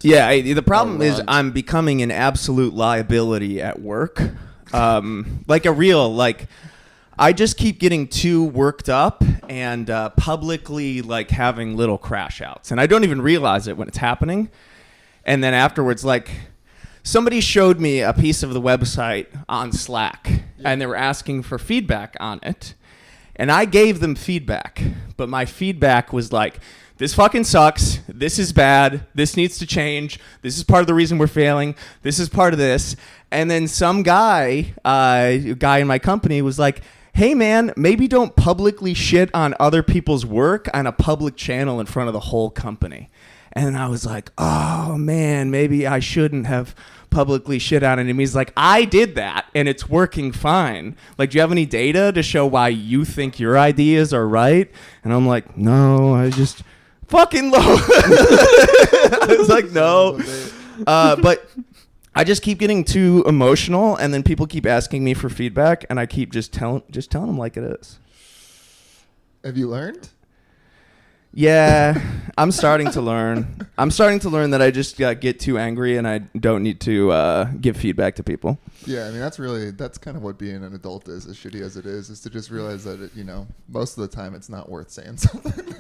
Yeah, the problem is I'm becoming an absolute liability at work. I just keep getting too worked up and publicly like having little crash outs. And I don't even realize it when it's happening. And then afterwards, like somebody showed me a piece of the website on Slack and they were asking for feedback on it. And I gave them feedback, but my feedback was like, this fucking sucks. This is bad. This needs to change. This is part of the reason we're failing. This is part of this. And then some guy in my company was like, hey, man, maybe don't publicly shit on other people's work on a public channel in front of the whole company. And I was like, oh, man, maybe I shouldn't have publicly shit on it. And he's like, I did that, and it's working fine. Like, do you have any data to show why you think your ideas are right? And I'm like, no, I just fucking low. I was like, no. But I just keep getting too emotional, and then people keep asking me for feedback, and I keep just telling them like it is. Have you learned? Yeah, I'm starting to learn. I'm starting to learn that I just get too angry, and I don't need to give feedback to people. Yeah, I mean, that's kind of what being an adult is, as shitty as it is to just realize that, most of the time it's not worth saying something.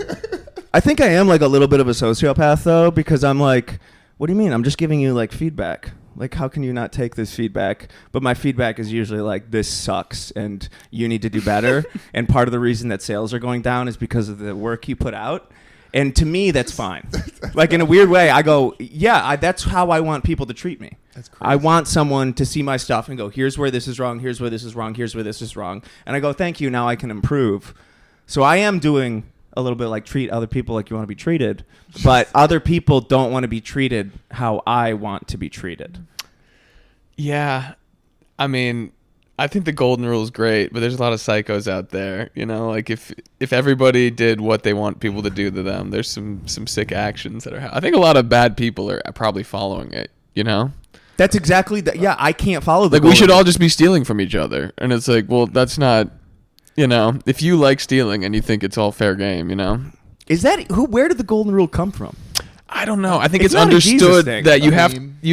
I think I am like a little bit of a sociopath, though, because I'm like, what do you mean? I'm just giving you like feedback. Like, how can you not take this feedback? But my feedback is usually like, this sucks and you need to do better. And part of the reason that sales are going down is because of the work you put out. And to me, that's fine. Like, in a weird way, I go, yeah, that's how I want people to treat me. That's crazy. I want someone to see my stuff and go, here's where this is wrong, here's where this is wrong, here's where this is wrong. And I go, thank you, now I can improve. So I am doing a little bit like treat other people like you want to be treated, but other people don't want to be treated how I want to be treated. Yeah. I mean, I think the golden rule is great, but there's a lot of psychos out there, like if everybody did what they want people to do to them, there's some sick actions that are, I think a lot of bad people are probably following it, That's exactly that. Yeah. I can't follow the like we should all just be stealing from each other. And it's like, well, that's not, if you like stealing and you think it's all fair game, Is that where did the golden rule come from? I don't know. I think it's not understood that you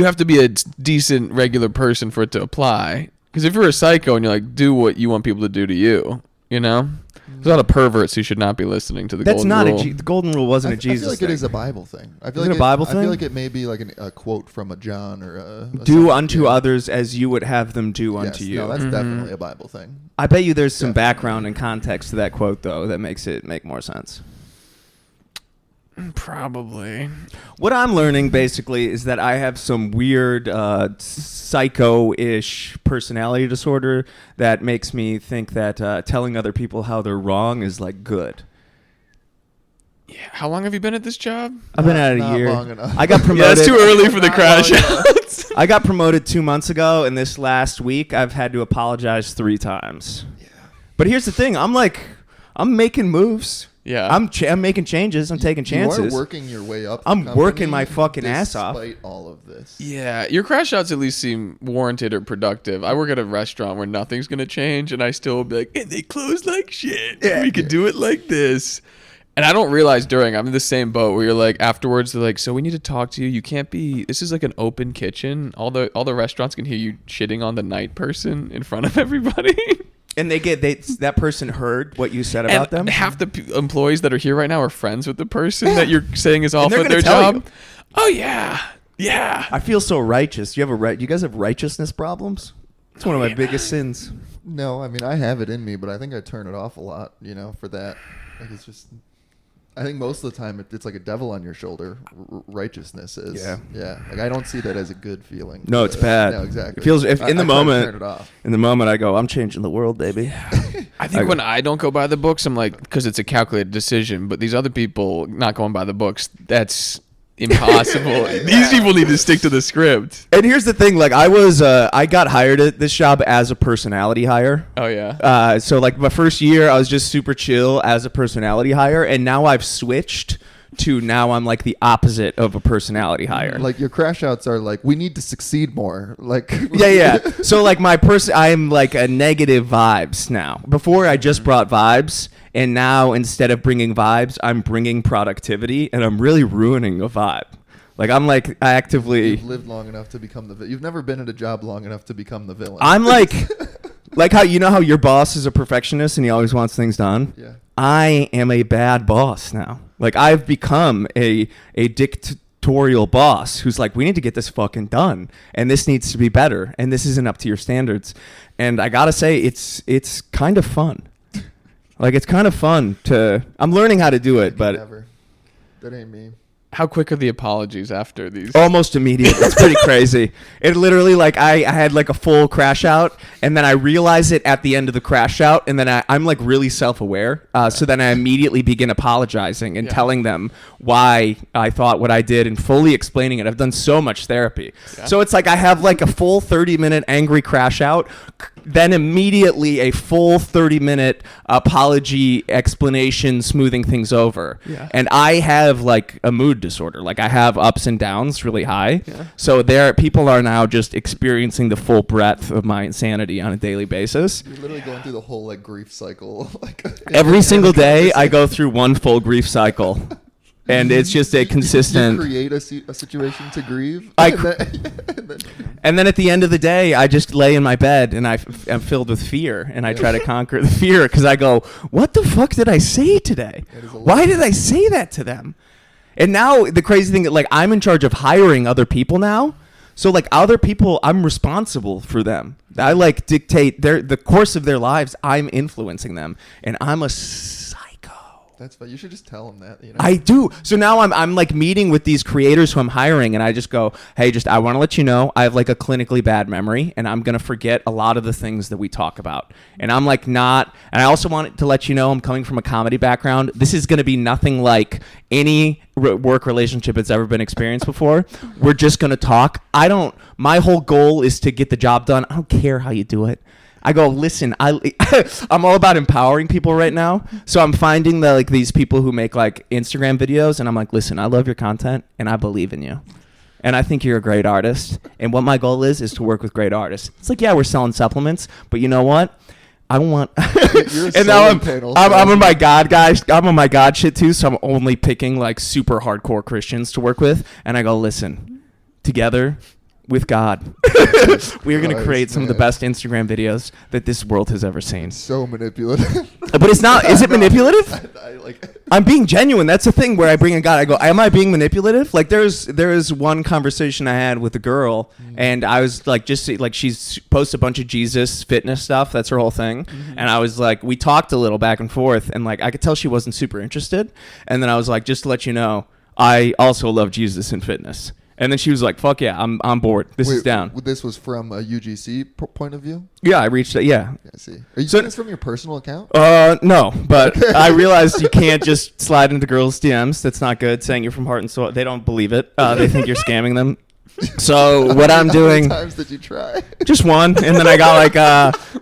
have to be a decent regular person for it to apply. Because if you're a psycho and you're like, do what you want people to do to you, there's a lot of perverts who should not be listening to the golden rule. The golden rule wasn't a Jesus thing. I feel like it is a Bible thing. I feel like a Bible thing? I feel like it may be like a quote from a John or a do unto others as you would have them do unto you. No, that's definitely a Bible thing. I bet you there's some background and context to that quote, though, that makes it make more sense. Probably. What I'm learning basically is that I have some weird psycho-ish personality disorder that makes me think that telling other people how they're wrong is like good. Yeah. How long have you been at this job? I've been at it a year. Long enough. I got promoted. Yeah, it's too early for the crash outs. I got promoted 2 months ago, and this last week I've had to apologize 3 times. Yeah. But here's the thing. I'm making moves. Yeah, I'm making changes. I'm taking chances. You are working your way up. I'm working my fucking ass off. Despite all of this. Yeah, your crash outs at least seem warranted or productive. I work at a restaurant where nothing's going to change, and I still will be like, and they close like shit. Yeah, we could do it like this. And I don't realize I'm in the same boat where you're like, afterwards, they're like, so we need to talk to you. You can't be, this is like an open kitchen. All the restaurants can hear you shitting on the night person in front of everybody. And that person heard what you said about them. Half the employees that are here right now are friends with the person that you're saying is off at their job. You. Oh yeah. I feel so righteous. You guys have righteousness problems? It's one of my biggest sins. No, I mean I have it in me, but I think I turn it off a lot. For that, like it's just. I think most of the time it's like a devil on your shoulder. Righteousness is. Yeah. Like I don't see that as a good feeling. No, it's bad. No, exactly. It feels in the moment. Turn it off. In the moment, I go, I'm changing the world, baby. I think when I don't go by the books, I'm like, because it's a calculated decision. But these other people not going by the books, that's impossible. These people need to stick to the script. And here's the thing, like I got hired at this job as a personality hire. Oh yeah. So like my first year I was just super chill as a personality hire, and now I've switched to now I'm like the opposite of a personality hire. Like your crash outs are like, we need to succeed more. Like yeah. So like I'm like a negative vibes now. Before I just brought vibes. And now, instead of bringing vibes, I'm bringing productivity, and I'm really ruining a vibe. Like I'm like actively. You've lived long enough to become the. You've never been at a job long enough to become the villain. I'm like how you know how your boss is a perfectionist and he always wants things done. Yeah. I am a bad boss now. Like I've become a dictatorial boss who's like, we need to get this fucking done, and this needs to be better, and this isn't up to your standards. And I gotta say, it's kind of fun. Like it's kind of fun to. I'm learning how to do it, but Never. That ain't me. How quick are the apologies after these? almost immediate. It's pretty crazy. It literally like I had like a full crash out, and then I realize it at the end of the crash out, and then I'm like really self-aware. So then I immediately begin apologizing and telling them why I thought what I did and fully explaining it. I've done so much therapy. Yeah. So it's like I have like a full 30-minute angry crash out, then immediately a full 30-minute apology explanation, smoothing things over. Yeah. And I have like a mood disorder. Like I have ups and downs really high. Yeah. So people are now just experiencing the full breadth of my insanity on a daily basis. You're literally going through the whole like grief cycle. Like every single day I go through one full grief cycle. And it's just a consistent. You create a situation to grieve. And then at the end of the day, I just lay in my bed and I'm filled with fear, and I try to conquer the fear because I go, "What the fuck did I say today? Why did I say that to them?" And now the crazy thing, like I'm in charge of hiring other people now. So like other people, I'm responsible for them. I like dictate the course of their lives. I'm influencing them, and I'm a psycho. That's fine. You should just tell them that. You know? I do. So now I'm like meeting with these creators who I'm hiring, and I just go, hey, I want to let you know I have like a clinically bad memory, and I'm gonna forget a lot of the things that we talk about. And I'm like not. And I also want to let you know I'm coming from a comedy background. This is gonna be nothing like any work relationship that's ever been experienced before. We're just gonna talk. My whole goal is to get the job done. I don't care how you do it. I go, listen, I'm all about empowering people right now. So I'm finding that like these people who make like Instagram videos, and I'm like, listen, I love your content and I believe in you. And I think you're a great artist. And what my goal is to work with great artists. It's like, yeah, we're selling supplements, but you know what? I want. And now I'm on my God guys. I'm on my God shit too. So I'm only picking like super hardcore Christians to work with. And I go, listen, together with God, we are going to create some of the best Instagram videos that this world has ever seen. So manipulative. But it's not. Is it manipulative? I'm being genuine. That's the thing where I bring in God. I go, am I being manipulative? Like there is one conversation I had with a girl, and I was like, she's posts a bunch of Jesus fitness stuff. That's her whole thing. And I was like, we talked a little back and forth, and like I could tell she wasn't super interested. And then I was like, just to let you know, I also love Jesus and fitness. And then she was like, fuck yeah, I'm on board. This is down. This was from a UGC point of view? Yeah, I reached it. Yeah. I see. Are you doing this from your personal account? No, but I realized you can't just slide into girls' DMs. That's not good. Saying you're from Heart and Soul. They don't believe it. They think you're scamming them. So what I'm doing? How many times did you try? Just one, and then I got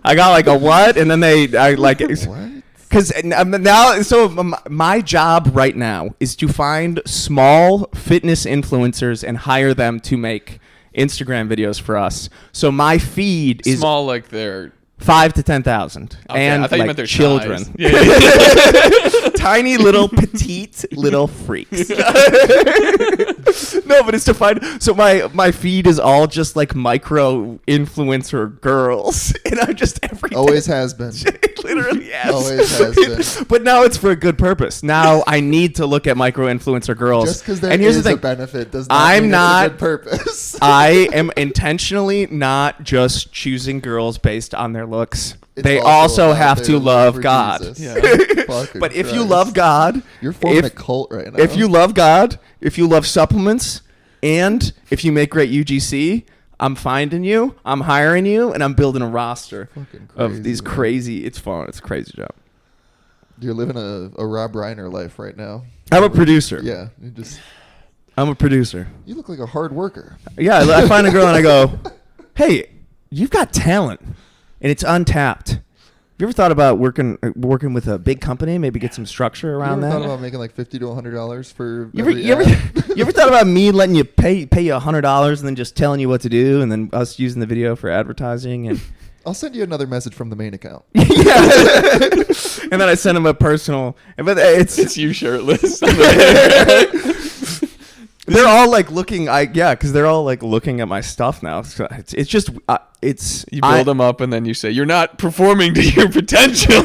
like a what? And then I like what? Because now, so my job right now is to find small fitness influencers and hire them to make Instagram videos for us. So my feed is small, like they're 5 to 10,000, and I thought you meant their children. Tiny little petite little freaks. No, but it's to find. So my feed is all just like micro influencer girls, and I'm just every always has been. It literally has. Always has been. But now it's for a good purpose. Now I need to look at micro influencer girls. Just because there is a benefit does not mean it's a good purpose. I am intentionally not just choosing girls based on their looks. It's they also have to love God. Yeah. But if you love God, you're forming a cult right now. If you love God, if you love supplements, and if you make great UGC, I'm finding you, I'm hiring you, and I'm building a roster of these crazy. It's fun. It's a crazy job. You're living a Rob Reiner life right now. I'm a producer. Yeah, I'm a producer. You look like a hard worker. Yeah, I find a girl and I go, hey, you've got talent. And it's untapped. Have you ever thought about working with a big company? Maybe get some structure around that. You ever thought about making like $50 to $100 for? You ever thought about me letting you pay you $100 and then just telling you what to do, and then us using the video for advertising? And I'll send you another message from the main account. Yeah. And then I send him a personal. But it's you shirtless. They're all like looking. Because they're all like looking at my stuff now. So it's just you build them up and then you say you're not performing to your potential.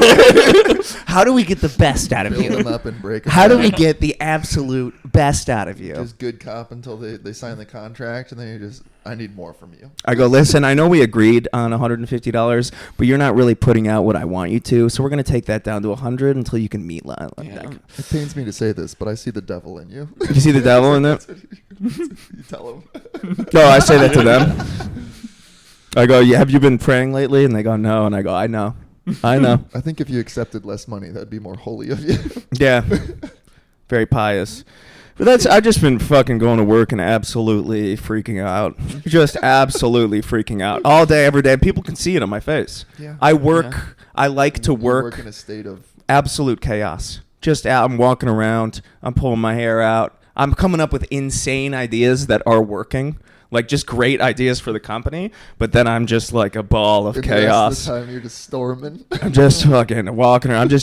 How do we get the best out of Build you? them up and break them How do down. we get the absolute best out of you? Just good cop until they sign the contract, and then you just, I need more from you. I go, listen, I know we agreed on $150, but you're not really putting out what I want you to, so we're going to take that down to $100 until you can meet line. Yeah. It pains me to say this, but I see the devil in you. You see the devil in it? You tell him. No, I say that to them. I go, have you been praying lately? And they go, no. And I go, I know. I think if you accepted less money, that'd be more holy of you. Yeah. Very pious. But I've just been fucking going to work and absolutely freaking out. Just absolutely freaking out. All day, every day. People can see it on my face. Yeah. I work. Yeah. I like to You work in a state of absolute chaos. Just out. I'm walking around. I'm pulling my hair out. I'm coming up with insane ideas that are working. Like just great ideas for the company, but then I'm just like a ball of the chaos. rest of the time you're just storming. I'm just fucking walking around.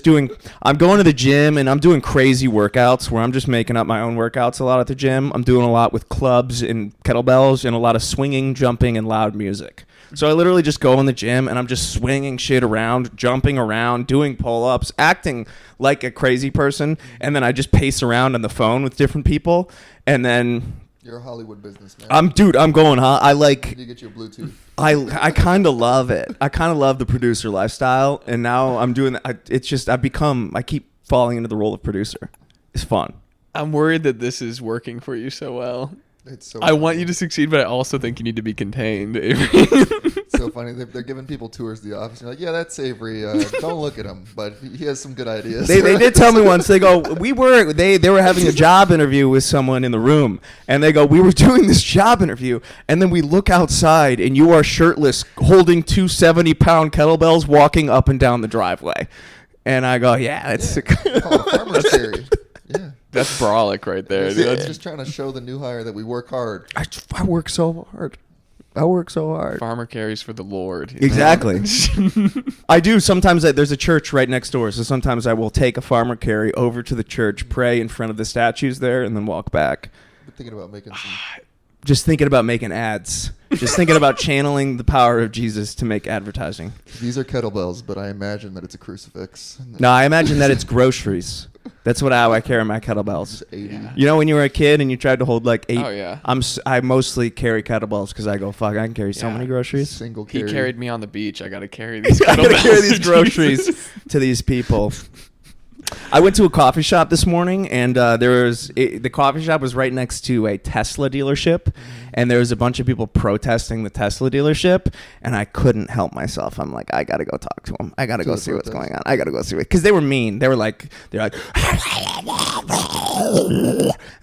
I'm going to the gym and I'm doing crazy workouts where I'm just making up my own workouts a lot at the gym. I'm doing a lot with clubs and kettlebells and a lot of swinging, jumping, and loud music. So I literally just go in the gym and I'm just swinging shit around, jumping around, doing pull-ups, acting like a crazy person, and then I just pace around on the phone with different people, and then You're a Hollywood businessman. I'm going, huh? I like... Did you get your Bluetooth? I kind of love it. I kind of love the producer lifestyle, and now I'm doing. It's just I keep falling into the role of producer. It's fun. I'm worried that this is working for you so well. It's so. I want you to succeed, but I also think you need to be contained. It's so funny. They're giving people tours of the office. You're like, yeah, that's Avery. Don't look at him, but he has some good ideas. They did tell me once. They go, they were having a job interview with someone in the room, and they go, we were doing this job interview, and then we look outside, and you are shirtless, holding 2 70-pound kettlebells, walking up and down the driveway, and I go, yeah, that's Farmer's carry. Yeah. That's brolic right there. It's Dude. That's just trying to show the new hire that we work hard. I work so hard. I work so hard. farmer carries for the Lord. Exactly. I do. Sometimes there's a church right next door, so sometimes I will take a farmer carry over to the church, pray in front of the statues there, and then walk back. I'm thinking about making some. Just thinking about making ads. Just thinking about channeling the power of Jesus to make advertising. These are kettlebells, but I imagine that it's a crucifix. No, I imagine that it's groceries. That's how I carry my kettlebells. 80. Yeah. You know when you were a kid and you tried to hold like 8? Oh, yeah. I mostly carry kettlebells because I go, fuck, I can carry so Yeah. many groceries. Single He carry. carried me on the beach. I got to carry these I gotta kettlebells. carry these groceries to these people. I went to a coffee shop this morning, and the coffee shop was right next to a Tesla dealership, and there was a bunch of people protesting the Tesla dealership, and I couldn't help myself. I'm like, I gotta go talk to them. I gotta go see what's going on. I gotta go see what, because they were mean. They're like, and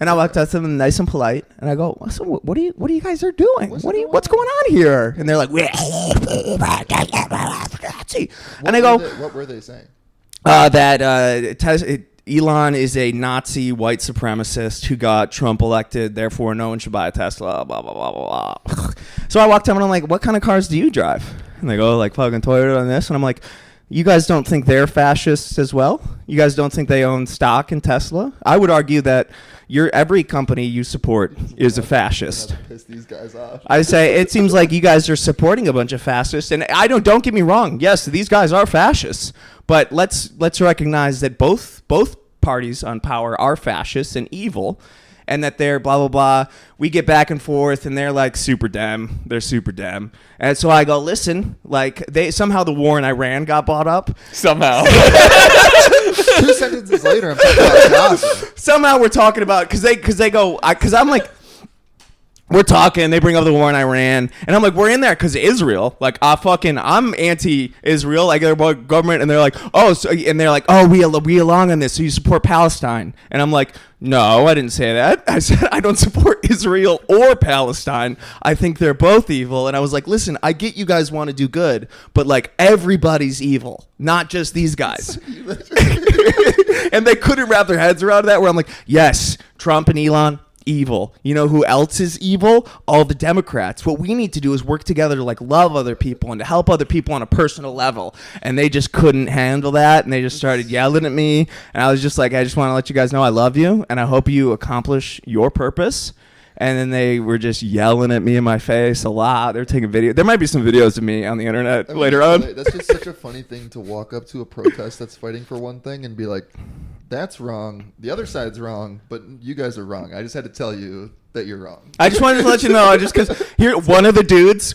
I walked up to them nice and polite, and I go, so what do you guys are doing? What's going on here? And they're like, and I go, What were they saying? Elon is a Nazi white supremacist who got Trump elected, therefore no one should buy a Tesla, blah, blah, blah, blah, blah. So I walked up and I'm like, what kind of cars do you drive? And they go, like, fucking Toyota and this. And I'm like, you guys don't think they're fascists as well? You guys don't think they own stock in Tesla? I would argue that every company you support is a fascist. Piss these guys off. I say it seems like you guys are supporting a bunch of fascists, and don't get me wrong. Yes, these guys are fascists, but let's recognize that both parties on power are fascists and evil, and that they're blah blah blah. We get back and forth, and they're like super dem. They're super dem, and so I go, listen, like somehow the war in Iran got bought up. Somehow. 2 sentences later, I'm talking about Gaza. Somehow we're talking about because I'm like. We're talking, they bring up the war in Iran, and I'm like, we're in there because Israel. Like, I'm anti-Israel, like their government, and they're like, we along on this, so you support Palestine. And I'm like, no, I didn't say that. I said I don't support Israel or Palestine. I think they're both evil. And I was like, listen, I get you guys want to do good, but like everybody's evil, not just these guys. And they couldn't wrap their heads around that, where I'm like, yes, Trump and Elon, evil. You know who else is evil? All the Democrats. What we need to do is work together to like love other people and to help other people on a personal level. And they just couldn't handle that, and they just started yelling at me. And I was just like, I just want to let you guys know I love you, and I hope you accomplish your purpose. And then they were just yelling at me in my face a lot. They're taking video. There might be some videos of me on the internet later on. That's just such a funny thing to walk up to a protest that's fighting for one thing and be like, that's wrong. The other side's wrong, but you guys are wrong. I just had to tell you that you're wrong. I just wanted to let you know, just because here, one of the dudes,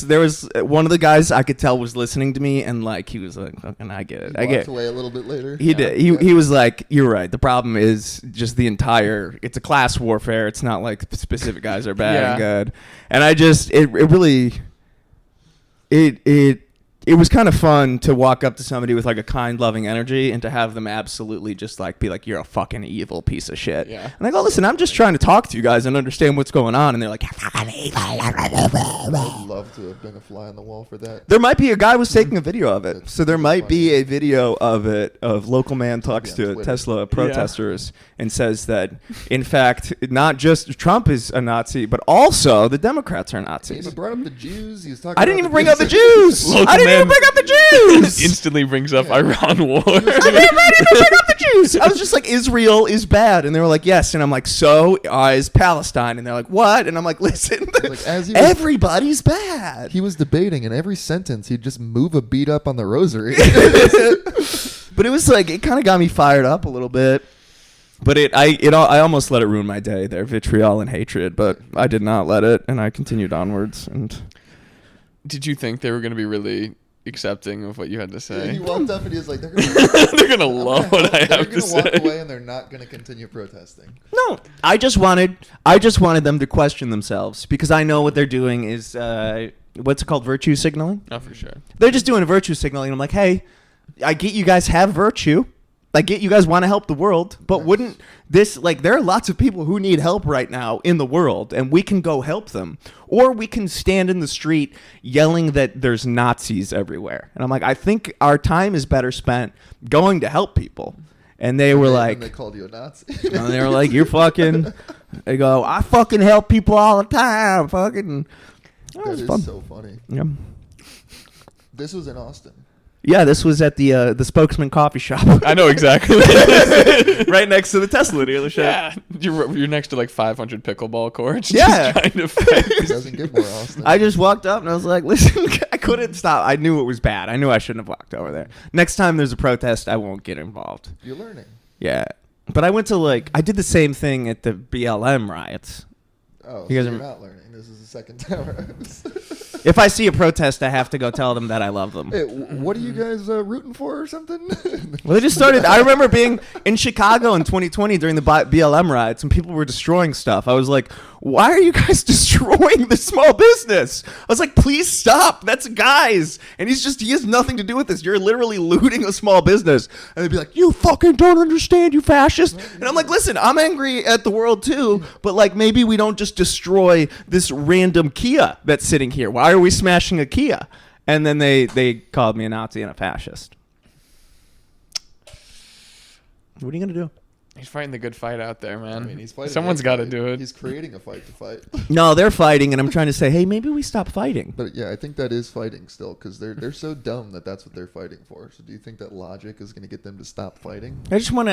there was one of the guys I could tell was listening to me, and like he was like, "Fucking, I get it, I get it." Walked away a little bit later. He did. He was like, "You're right. The problem is just the entire. It's a class warfare. It's not like specific guys are bad and good." And I just, it really, it was kind of fun to walk up to somebody with like a kind, loving energy and to have them absolutely just like be like, you're a fucking evil piece of shit. Yeah. And I go, listen, I'm just trying to talk to you guys and understand what's going on. And they're like, you're fucking evil. I'd love to have been a fly on the wall for that. There might be a guy was taking a video of it. So there might be a video of it of local man talks to Twitter. Tesla protesters and says that, in fact, not just Trump is a Nazi, but also the Democrats are He Nazis. even brought up the Jews. He was talking I didn't about even bring up the Jews. Local I didn't even man bring up the Jews. Instantly brings up Iran war. I didn't even bring up the Jews. I was just like, Israel is bad. And they were like, yes. And I'm like, so is Palestine. And they're like, what? And I'm like, listen, Like, as he was- everybody's bad. He was debating, and every sentence he'd just move a beat up on the rosary. But it was like, it kind of got me fired up a little bit. But I almost let it ruin my day, their vitriol and hatred. But I did not let it, and I continued onwards. And Did you think they were going to be really accepting of what you had to say? He walked up and he was like, "They're gonna love what I have to They're gonna walk say. away, and they're not gonna continue protesting." no, I just wanted them to question themselves because I know what they're doing is what's it called, virtue signaling. Oh, for sure. They're just doing a virtue signaling. I'm like, hey, I get you guys have virtue. I get you guys want to help the world, but wouldn't this, like, there are lots of people who need help right now in the world, and we can go help them. Or we can stand in the street yelling that there's Nazis everywhere. And I'm like, I think our time is better spent going to help people. And they were like, they called you a Nazi. and they were like, you're fucking, they go, I fucking help people all the time. Fucking. That That was is fun. so funny. Yeah. This was in Austin. Yeah, this was at the Spokesman coffee shop. I know exactly. Right next to the Tesla dealership. Yeah, you're next to like 500 pickleball courts. Yeah. just trying to fight. It doesn't get more Austin. I just walked up and I was like, listen, I couldn't stop. I knew it was bad. I knew I shouldn't have walked over there. Next time there's a protest, I won't get involved. You're learning. Yeah. But I went to I did the same thing at the BLM riots. Oh, You guys so you're are- not learning. This is the second time. If I see a protest, I have to go tell them that I love them. Hey, what are you guys rooting for or something? Well, they just started. I remember being in Chicago in 2020 during the BLM riots, and people were destroying stuff. I was like, "Why are you guys destroying the small business?" I was like, "Please stop! That's guys, and he has nothing to do with this. You're literally looting a small business." And they'd be like, "You fucking don't understand, you fascist!" And I'm like, "Listen, I'm angry at the world too, but like maybe we don't just destroy this random Kia that's sitting here. Why are we smashing a Kia?" And then they called me a Nazi and a fascist. What are you gonna do? He's fighting the good fight out there, man. I mean, he's fighting. Someone's a got to fight. do it. He's creating a fight to fight. No, they're fighting, and I'm trying to say, hey, maybe we stop fighting. But yeah, I think that is fighting still because they're so dumb that that's what they're fighting for. So do you think that logic is going to get them to stop fighting? I just want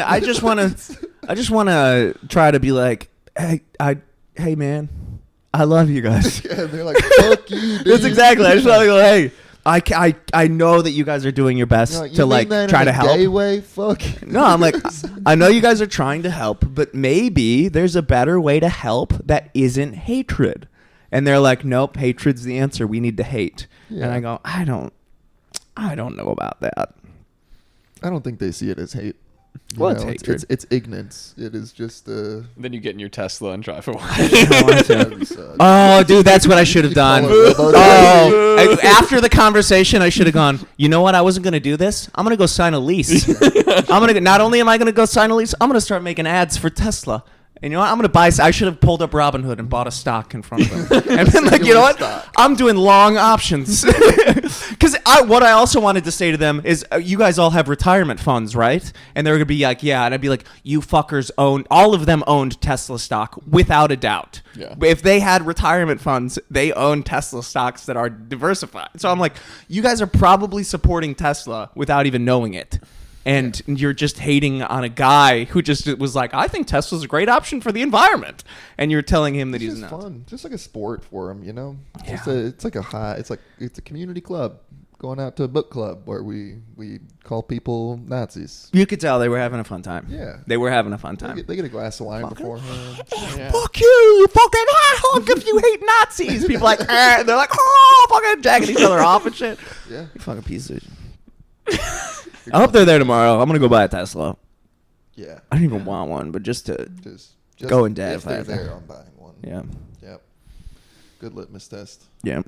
to try to be like, hey, man, I love you guys. Yeah, they're like, "Fuck you, dude." That's exactly. I just want to go, hey, I know that you guys are doing your best You know, you to mean like that try in to a help. gay way? Fuck. No, I'm like, I know you guys are trying to help, but maybe there's a better way to help that isn't hatred. And they're like, nope, hatred's the answer. We need to hate. Yeah. And I go, I don't know about that. I don't think they see it as hate. You Well, it's know, hatred. It's ignorance. It is just Then you get in your Tesla and drive away. Oh, dude, that's what I should have You done. call it about After the conversation, I should have gone, you know what? I wasn't going to do this. I'm going to go sign a lease. Not only am I going to go sign a lease, I'm going to start making ads for Tesla. And you know what? I'm going to buy. I should have pulled up Robinhood and bought a stock in front of them. And been like, you know what? Stock. I'm doing long options. Because what I also wanted to say to them is, you guys all have retirement funds, right? And they're going to be like, yeah. And I'd be like, you fuckers all of them owned Tesla stock without a doubt. Yeah. If they had retirement funds, they own Tesla stocks that are diversified. So I'm like, you guys are probably supporting Tesla without even knowing it. and you're just hating on a guy who just was like, I think Tesla's a great option for the environment, and you're telling him that It's he's just not. fun, just like a sport for him, Yeah. It's like it's a community club, going out to a book club where we call people Nazis. You could tell they were having a fun time. Yeah. They were having a fun time. They get a glass of wine beforehand. Yeah. Fuck you fucking hog if you hate Nazis. People like, and they're like, oh, fucking jacking each other off and shit. Yeah. You fucking piece of shit. I hope they're there tomorrow. I'm gonna go buy a Tesla. Yeah. I don't even want one, but just to Just Go and dab if they're that. there, I'm buying one. yeah, Yep. Good litmus test. yeah.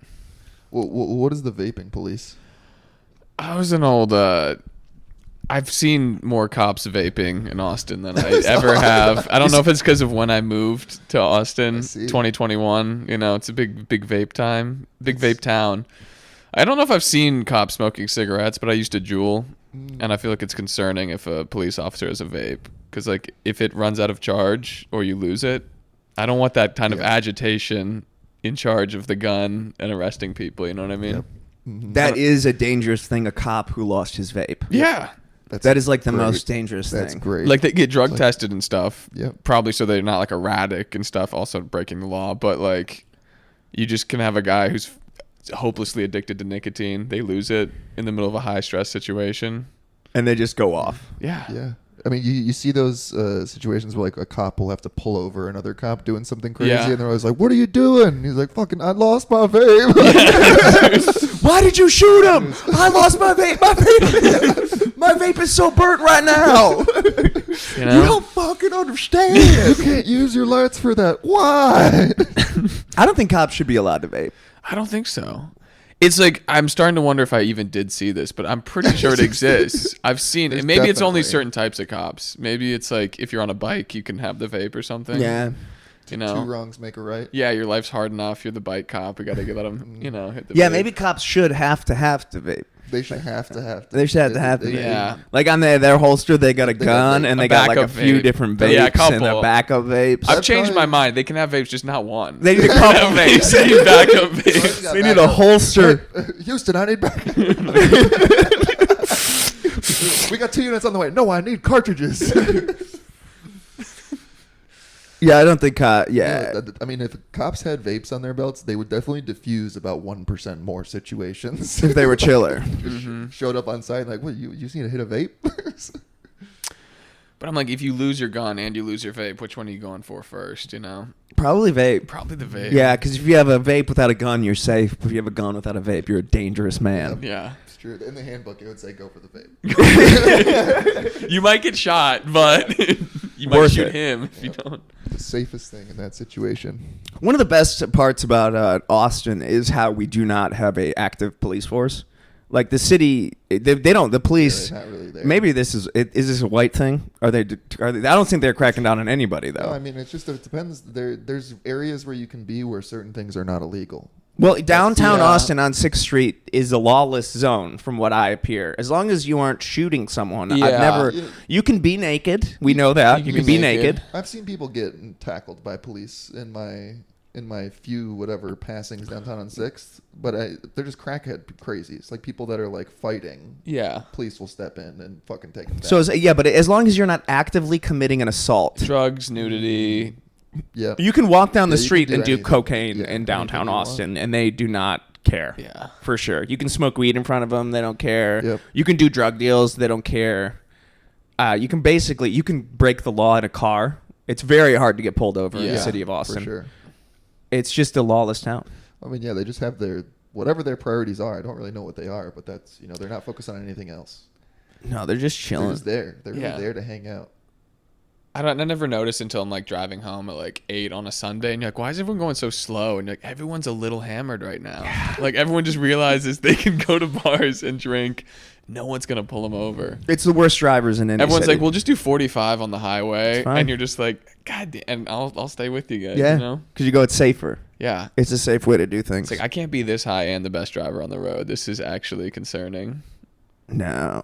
What is the vaping police? I was an old. I've seen more cops vaping in Austin than I ever have. I don't know if it's because of when I moved to Austin, 2021. It's a big vape time, big vape town. I don't know if I've seen cops smoking cigarettes, but I used to Juul, and I feel like it's concerning if a police officer has a vape, because like if it runs out of charge or you lose it, I don't want that kind of agitation in charge of the gun and arresting people. You know what I mean? Yep. That is a dangerous thing. A cop who lost his vape. Yeah. That is like the great. most dangerous That's thing. great. Like they get drug tested and stuff. Yep. Probably so they're not like erratic and stuff, also breaking the law. But like, you just can have a guy who's hopelessly addicted to nicotine. They lose it in the middle of a high stress situation. And they just go off. Yeah. Yeah. I mean, you see those situations where like a cop will have to pull over another cop doing something crazy, Yeah. and they're always like, "What are you doing?" And he's like, "Fucking, I lost my vape." Why did you shoot him? I lost my vape. My vape is so burnt right now. You know? You don't fucking understand. You can't use your lights for that. Why? I don't think cops should be allowed to vape. I don't think so. It's like I'm starting to wonder if I even did see this, but I'm pretty sure it exists. I've seen it. There's Maybe it's only definitely- certain types of cops. Maybe it's like if you're on a bike, you can have the vape or something. Yeah. You know. Two wrongs make a right. Yeah, your life's hard enough. You're the bike cop. We got to let them, hit the Yeah, vape. maybe cops should have to vape. They should have to. They should have to. Yeah. Like on their holster, they got a gun and a they got like a backup few vape. different vapes Yeah, a couple. and a backup vapes. I've changed my probably- mind. They can have vapes, just not one. They need a couple vapes. They need backup vapes. got They need a backup. holster. Houston, I need back. We got 2 units on the way. No, I need cartridges. Yeah, I don't think. I mean, if cops had vapes on their belts, they would definitely diffuse about 1% more situations. If they were chiller. Showed up on site like, what? You just need to hit a vape? But I'm like, if you lose your gun and you lose your vape, which one are you going for first? Probably vape. Probably the vape. Yeah, because if you have a vape without a gun, you're safe. But if you have a gun without a vape, you're a dangerous man. Yeah. It's true. In the handbook, it would say go for the vape. You might get shot, but you might Worth shoot it. him if you don't. The safest thing in that situation. One of the best parts about Austin is how we do not have a active police force. Like the city, they don't. The police. Yeah, they're not really there. Maybe this is this a white thing? Are they? I don't think they're cracking down on anybody though. No, I mean, it depends. There's areas where you can be where certain things are not illegal. Well, downtown Yeah. Austin on 6th Street is a lawless zone, from what I appear. As long as you aren't shooting someone, I've Yeah. never. Yeah. You can be naked. We know that you can be naked. I've seen people get tackled by police in my few whatever passings downtown on 6th, but they're just crackhead crazies, like people that are like fighting. Yeah. Police will step in and fucking take them down. So but as long as you're not actively committing an assault, Drugs, nudity. yeah, you can walk down the Yeah, you street can do and do anything. cocaine Yeah, in downtown anything you want. Austin, and they do not care. Yeah. For sure. You can smoke weed in front of them. They don't care. Yep. You can do drug deals. They don't care. You can break the law in a car. It's very hard to get pulled over in the Yeah, city of Austin. for sure. It's just a lawless town. I mean, yeah, they just have whatever their priorities are. I don't really know what they are, but that's they're not focused on anything else. No, they're just They're chilling. just there. They're Yeah. really there to hang out. I never noticed until I'm like driving home at like 8 on a Sunday, and you're like, why is everyone going so slow? And you're like, everyone's a little hammered right now. Like everyone just realizes they can go to bars and drink. No one's gonna pull them over. It's the worst drivers in any Everyone's city. like, we'll just do 45 on the highway, It's fine. and you're just like, God damn, and I'll stay with you guys. yeah, You know? because you go, it's safer. Yeah. It's a safe way to do things. It's like I can't be this high and the best driver on the road. This is actually concerning. No.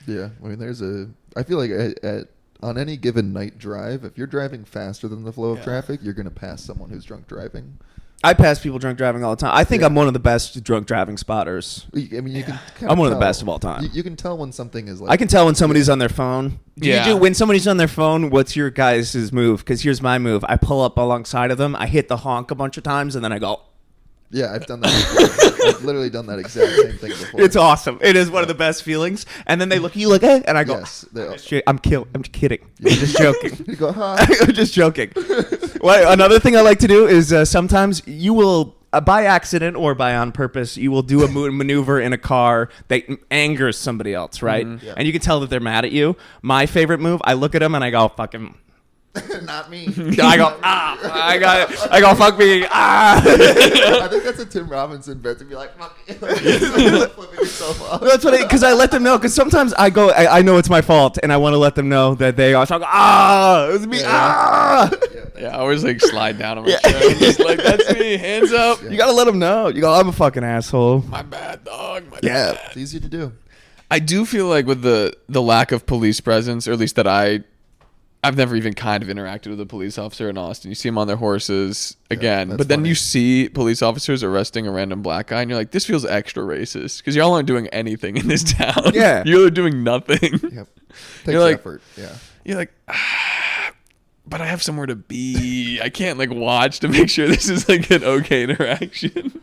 Yeah, I mean, I feel like at on any given night drive, if you're driving faster than the flow of traffic, you're going to pass someone who's drunk driving. I pass people drunk driving all the time. I think I'm one of the best drunk driving spotters. I mean, you can. I'm one of the best of all time. You can tell when something is like. I can tell when somebody's on their phone. Yeah. When somebody's on their phone, what's your guys' move? Because here's my move. I pull up alongside of them. I hit the honk a bunch of times, and then I go. Yeah, I've done that before. I've literally done that exact same thing before. It's awesome. It is one of the best feelings. And then they look at you like, and I go, yes, I'm kidding. I'm just joking. You go, hi. I'm just joking. Well, another thing I like to do is sometimes you will, by accident or by on purpose, you will do a maneuver in a car that angers somebody else, right? Mm-hmm. Yeah. And you can tell that they're mad at you. My favorite move, I look at them and I go, fuck him. Not me. I go, I go, fuck me, I think that's a Tim Robinson bet to be like, fuck you. Flipping yourself off. That's what because I let them know, because sometimes I go, I know it's my fault, and I want to let them know that they are. So I go, it was me, Yeah, I always like slide down on my chair. I'm just like, that's me, hands up. You gotta let them know. You go, I'm a fucking asshole. My bad, dog. My Yeah. bad. It's easy to do. I do feel like with the lack of police presence, or at least that I've never even kind of interacted with a police officer in Austin. You see them on their horses again, that's but then funny. you see police officers arresting a random black guy, and you're like, this feels extra racist because y'all aren't doing anything in this town. Yeah. You're doing nothing. Yep. Takes like- effort. Yeah. You're like, but I have somewhere to be. I can't like watch to make sure this is like an okay interaction.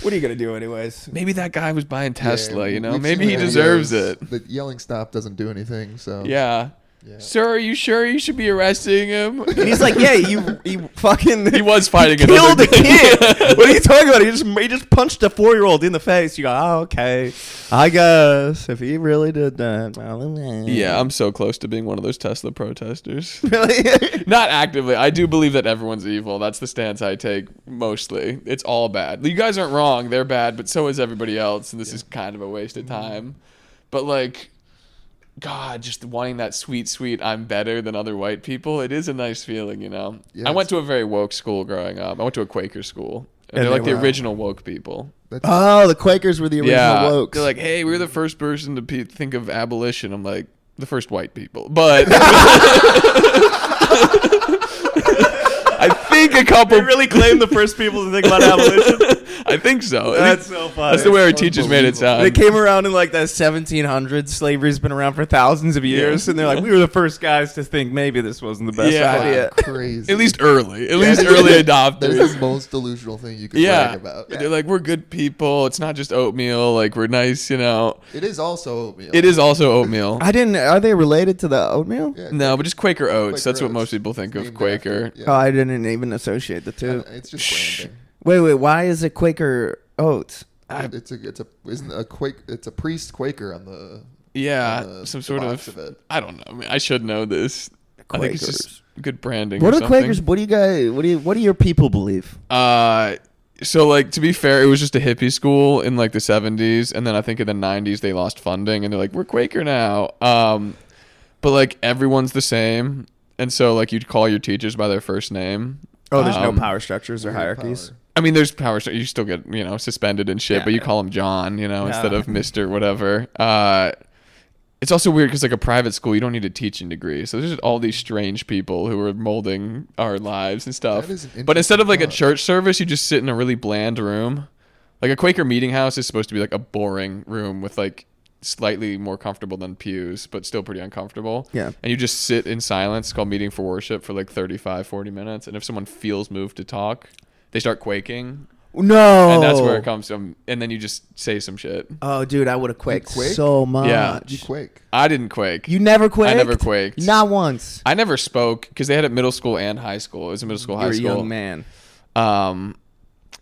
What are you gonna do anyways? Maybe that guy was buying Tesla, Yeah, you know? we've Maybe seen he videos. deserves it. The yelling stop doesn't do anything. So Yeah. Yeah. Sir, are you sure you should be arresting him? And he's like, yeah, you fucking. He was fighting killed another a kid. What are you talking about? He just punched a 4-year-old in the face. You go, oh, okay. I guess if he really did that. Well, Yeah, I'm so close to being one of those Tesla protesters. Really? Not actively. I do believe that everyone's evil. That's the stance I take mostly. It's all bad. You guys aren't wrong. They're bad, but so is everybody else, and this is kind of a waste of time. But like, God, just wanting that sweet I'm better than other white people. It is a nice feeling, you know. Yeah, I went to a very woke school growing up. I went to a Quaker school. And And they're like they the were- original woke people. Oh, the Quakers were the original Yeah. wokes. They're like, hey, we're the first person to think of abolition. I'm like, the first white people. But I think a couple. they really claimed the first people to think about abolition. I think so. That's so funny. That's the way our teachers made it sound. They came around in like the 1700s. Slavery's been around for thousands of years, and they're like, we were the first guys to think maybe this wasn't the best Yeah. idea. Crazy. At least early. At least early adopters. That's the most delusional thing you could Yeah. brag about. They're like, we're good people. It's not just oatmeal. Like, we're nice, you know. It is also oatmeal. It is also oatmeal. I didn't. Are they related to the oatmeal? Yeah, No, but just Quaker oats. Quaker That's what Oats. most people think of Named Quaker. after- yeah. Oh, I didn't even associate the two. It's just branding. Wait. Why is it Quaker oats? It's isn't a Quake? It's a priest Quaker on the Yeah, on the- some the sort box of. it. I don't know. I mean, I should know this. I think it's just good branding. What or are something. Quakers? What do you guys? What do your people believe? So like to be fair, it was just a hippie school in like the 70s, and then I think in the 90s they lost funding, and they're like, we're Quaker now. But like everyone's the same, and so like you'd call your teachers by their first name. Oh, there's no Um, power structures or Weird hierarchies. power. I mean, there's power. You still get suspended and shit, Yeah, but you yeah. call him John, instead Yeah. of Mister whatever. It's also weird because like a private school, you don't need a teaching degree. So there's just all these strange people who are molding our lives and stuff. That is an But instead of like a interesting church service, you just sit in a really bland room. Like a Quaker meeting house is supposed to be like a boring room with like slightly more comfortable than pews, but still pretty uncomfortable. Yeah. And you just sit in silence. It's called meeting for worship for like 35, 40 minutes. And if someone feels moved to talk, they start quaking. No. And that's where it comes from. And then you just say some shit. Oh, dude, I would have quaked quake? so much. Yeah. You quake. I didn't quake. You never quaked? I never quaked. Not once. I never spoke because they had it middle school and high school. It was a middle school, You're high a school. young man.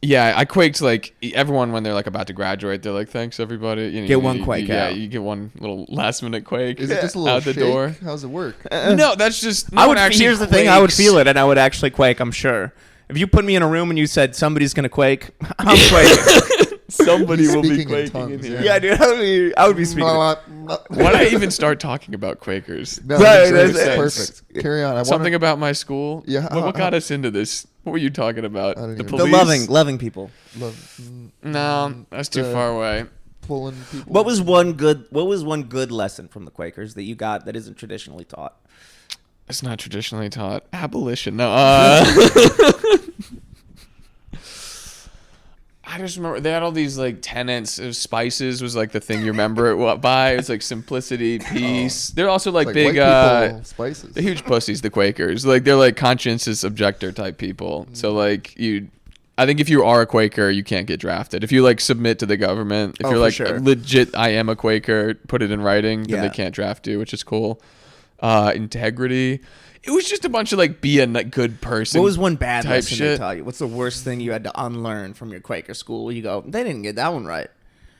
Yeah, I quaked like everyone when they're like about to graduate. They're like, "Thanks, everybody." Get one quake Yeah, out. you get one little last minute quake. Is it just a little out the shake? door? How's it work? No, that's just. No I one would. actually Here's the thing. I would quakes. feel it, and I would actually quake. I'm sure. If you put me in a room and you said somebody's gonna quake, I'm quaking. Somebody will be Speaking in quaking in tongues, here. Yeah, dude. I would be speaking. Why did I even start talking about Quakers? No, Right, that's that's- perfect. Carry on. Something about my school. Yeah, What got us into this? What were you talking about? I don't The even- The police. loving people. No, that's too the- far away. Pulling people. What was one good lesson from the Quakers that you got that isn't traditionally taught? It's not traditionally taught. Abolition. No. I just remember they had all these like tenets. Spices was like the thing you remember it by. It's like simplicity, peace. They're also like big, white people, spices. they're huge pussies. The Quakers, like they're like conscientious objector type people. So like I think if you are a Quaker, you can't get drafted. If you like submit to the government, if you're like legit, I am a Quaker, put it in writing, then they can't draft you, which is cool. Integrity. It was just a bunch of like be a good person. What was one bad type lesson shit they taught you? What's the worst thing you had to unlearn from your Quaker school? You go, they didn't get that one right.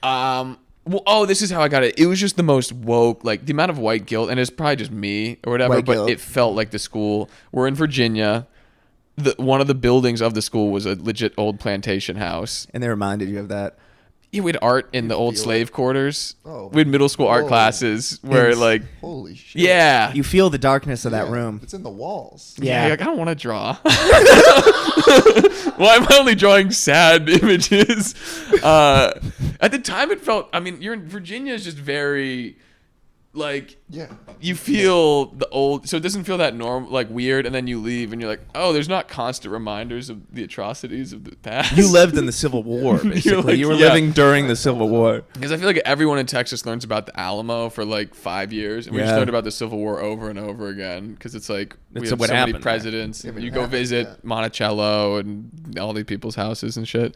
Well, this is how I got it. It was just the most woke, like the amount of white guilt, and it's probably just me or whatever, White but guilt. it felt like the school. We're in Virginia. One of the buildings of the school was a legit old plantation house. And they reminded you of that. Yeah, we had art in the old slave quarters. Oh. We had middle school art classes where like, Holy shit. yeah. You feel the darkness of that Yeah, room. It's in the walls. Yeah, Yeah. like, I don't want to draw. Why am I only drawing sad images? At the time, it felt. I mean, you're in Virginia is just very, like, Yeah. you feel the old. So it doesn't feel that like weird, and then you leave, and you're like, oh, there's not constant reminders of the atrocities of the past. You lived in the Civil War, basically. like, you were yeah. living during the Civil War. Because I feel like everyone in Texas learns about the Alamo for like 5 years, and we just Yeah. learned about the Civil War over and over again. Because it's like we It's have what so many happened there. presidents. Yeah, but You it go happened, visit yeah. Monticello and all these people's houses and shit.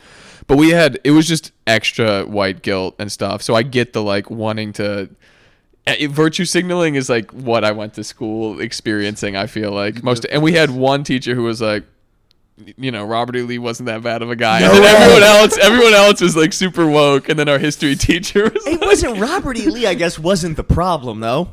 But it was just extra white guilt and stuff. So I get the like wanting to. Virtue signaling is like what I went to school experiencing. I feel like and we had one teacher who was like, you know, Robert E. Lee wasn't that bad of a guy, and then everyone else was like super woke, and then our history teacher was It wasn't Robert E. Lee, I guess, wasn't the problem, though.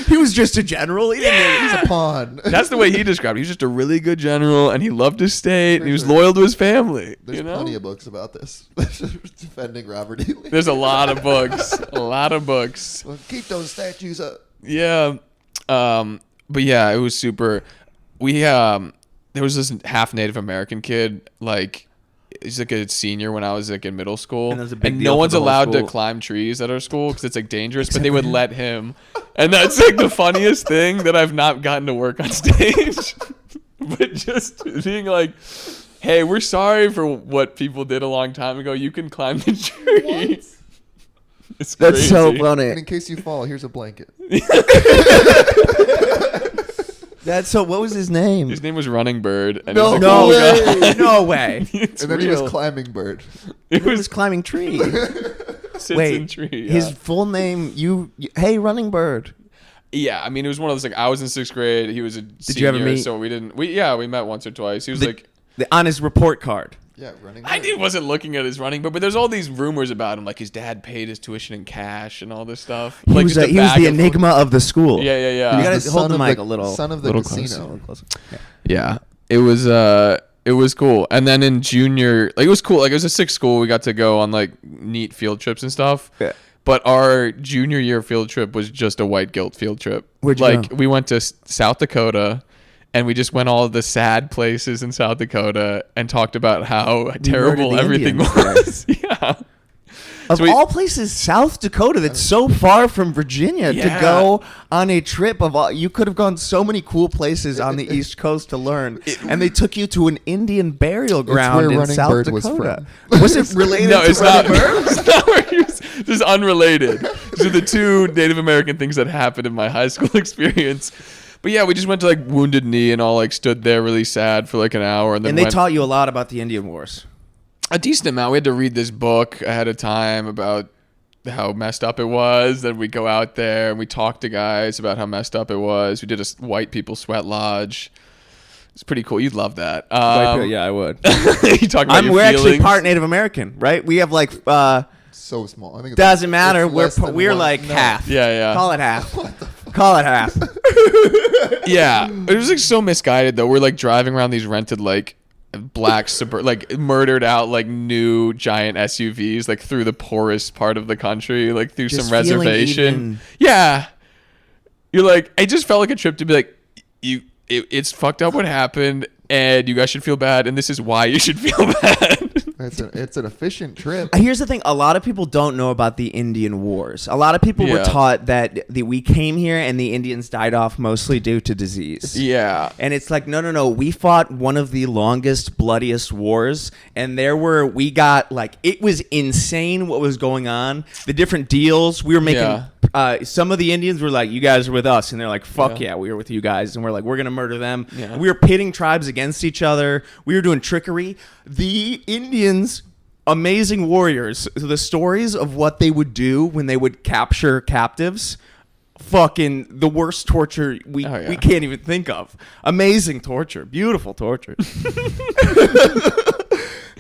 He was just a general. He didn't He's a pawn. That's the way he described it. He was just a really good general, and he loved his state, and he was sure. loyal to his family. There's you know? plenty of books about this. Defending Robert E. Lee. There's a lot of books. A lot of books. Well, keep those statues up. Yeah. But yeah, it was super. There was this half Native American kid, like, he's like a senior when I was like in middle school, And that's a big and deal no for one's the whole allowed to school. climb trees at our school because it's like dangerous, but they would let him, and that's like the funniest thing that I've not gotten to work on stage, but just being like, hey, we're sorry for what people did a long time ago. You can climb the tree. It's That's crazy. so funny. And in case you fall, here's a blanket. That's so. What was his name? His name was Running Bird. And No he was a No cool guy. way. No way. It's And then he real. was climbing bird. It He was was climbing trees. sits in Wait, tree. his Yeah. full name? Hey, Running Bird. Yeah, I mean, it was one of those, like, I was in 6th grade. He was a senior, you ever meet- so we met once or twice. He was like, On his report card. Yeah, running. I bird. wasn't looking at his running, but there's all these rumors about him, like his dad paid his tuition in cash and all this stuff. He Like, was, just a he was bag the of- enigma of the school. Yeah, yeah, yeah. You He's gotta the hold son the of mic a little. Son of the little casino. Yeah, it was cool. And then in junior, like, it was cool. Like, it was a 6th school. We got to go on like neat field trips and stuff. Yeah. But our junior year field trip was just a white guilt field trip. Where'd you like go? we went to South Dakota, and we just went all of the sad places in South Dakota and talked about how terrible the everything Indians was. Yeah. Of So we- all places, South Dakota, that's so far from Virginia, Yeah. to go on a trip of all. You could have gone so many cool places on the East Coast to learn, and they took you to an Indian burial ground where in Running South Bird was Dakota. Was it related No, to it's not. Running Bird? It's not where he was. Just unrelated. These are the two Native American things that happened in my high school experience. But yeah, we just went to like Wounded Knee and all like stood there really sad for like an hour, and then And they went taught you a lot about the Indian Wars. a decent amount. We had to read this book ahead of time about how messed up it was. Then we go out there and we talk to guys about how messed up it was. We did a white people sweat lodge. It's pretty cool. You'd love that. Yeah, I would. You talk about your We're actually feelings. part Native American, right? We have like So small. I think it's doesn't matter. it's less than We're one- like no. half. Yeah, yeah. Call it half. Call it half. Yeah, it was like so misguided though. We're like driving around these rented like black like murdered out like new giant SUVs like through the poorest part of the country, like through Just some reservation. feeling Yeah, you're like, it just felt like a trip to be like, it's fucked up what happened, and you guys should feel bad, and this is why you should feel bad. It's an efficient trip. Here's the thing. A lot of people don't know about the Indian Wars. A lot of people were taught that we came here and the Indians died off mostly due to disease. Yeah. And it's like, no. We fought one of the longest, bloodiest wars. And we got like, it was insane what was going on. The different deals we were making. Some of the Indians were like, you guys are with us. And they're like, fuck yeah, we were with you guys. And we're like, we're going to murder them. Yeah. We were pitting tribes against each other. We were doing trickery. The Indians, amazing warriors. The stories of what they would do when they would capture captives, fucking the worst torture we can't even think of. Amazing torture. Beautiful torture.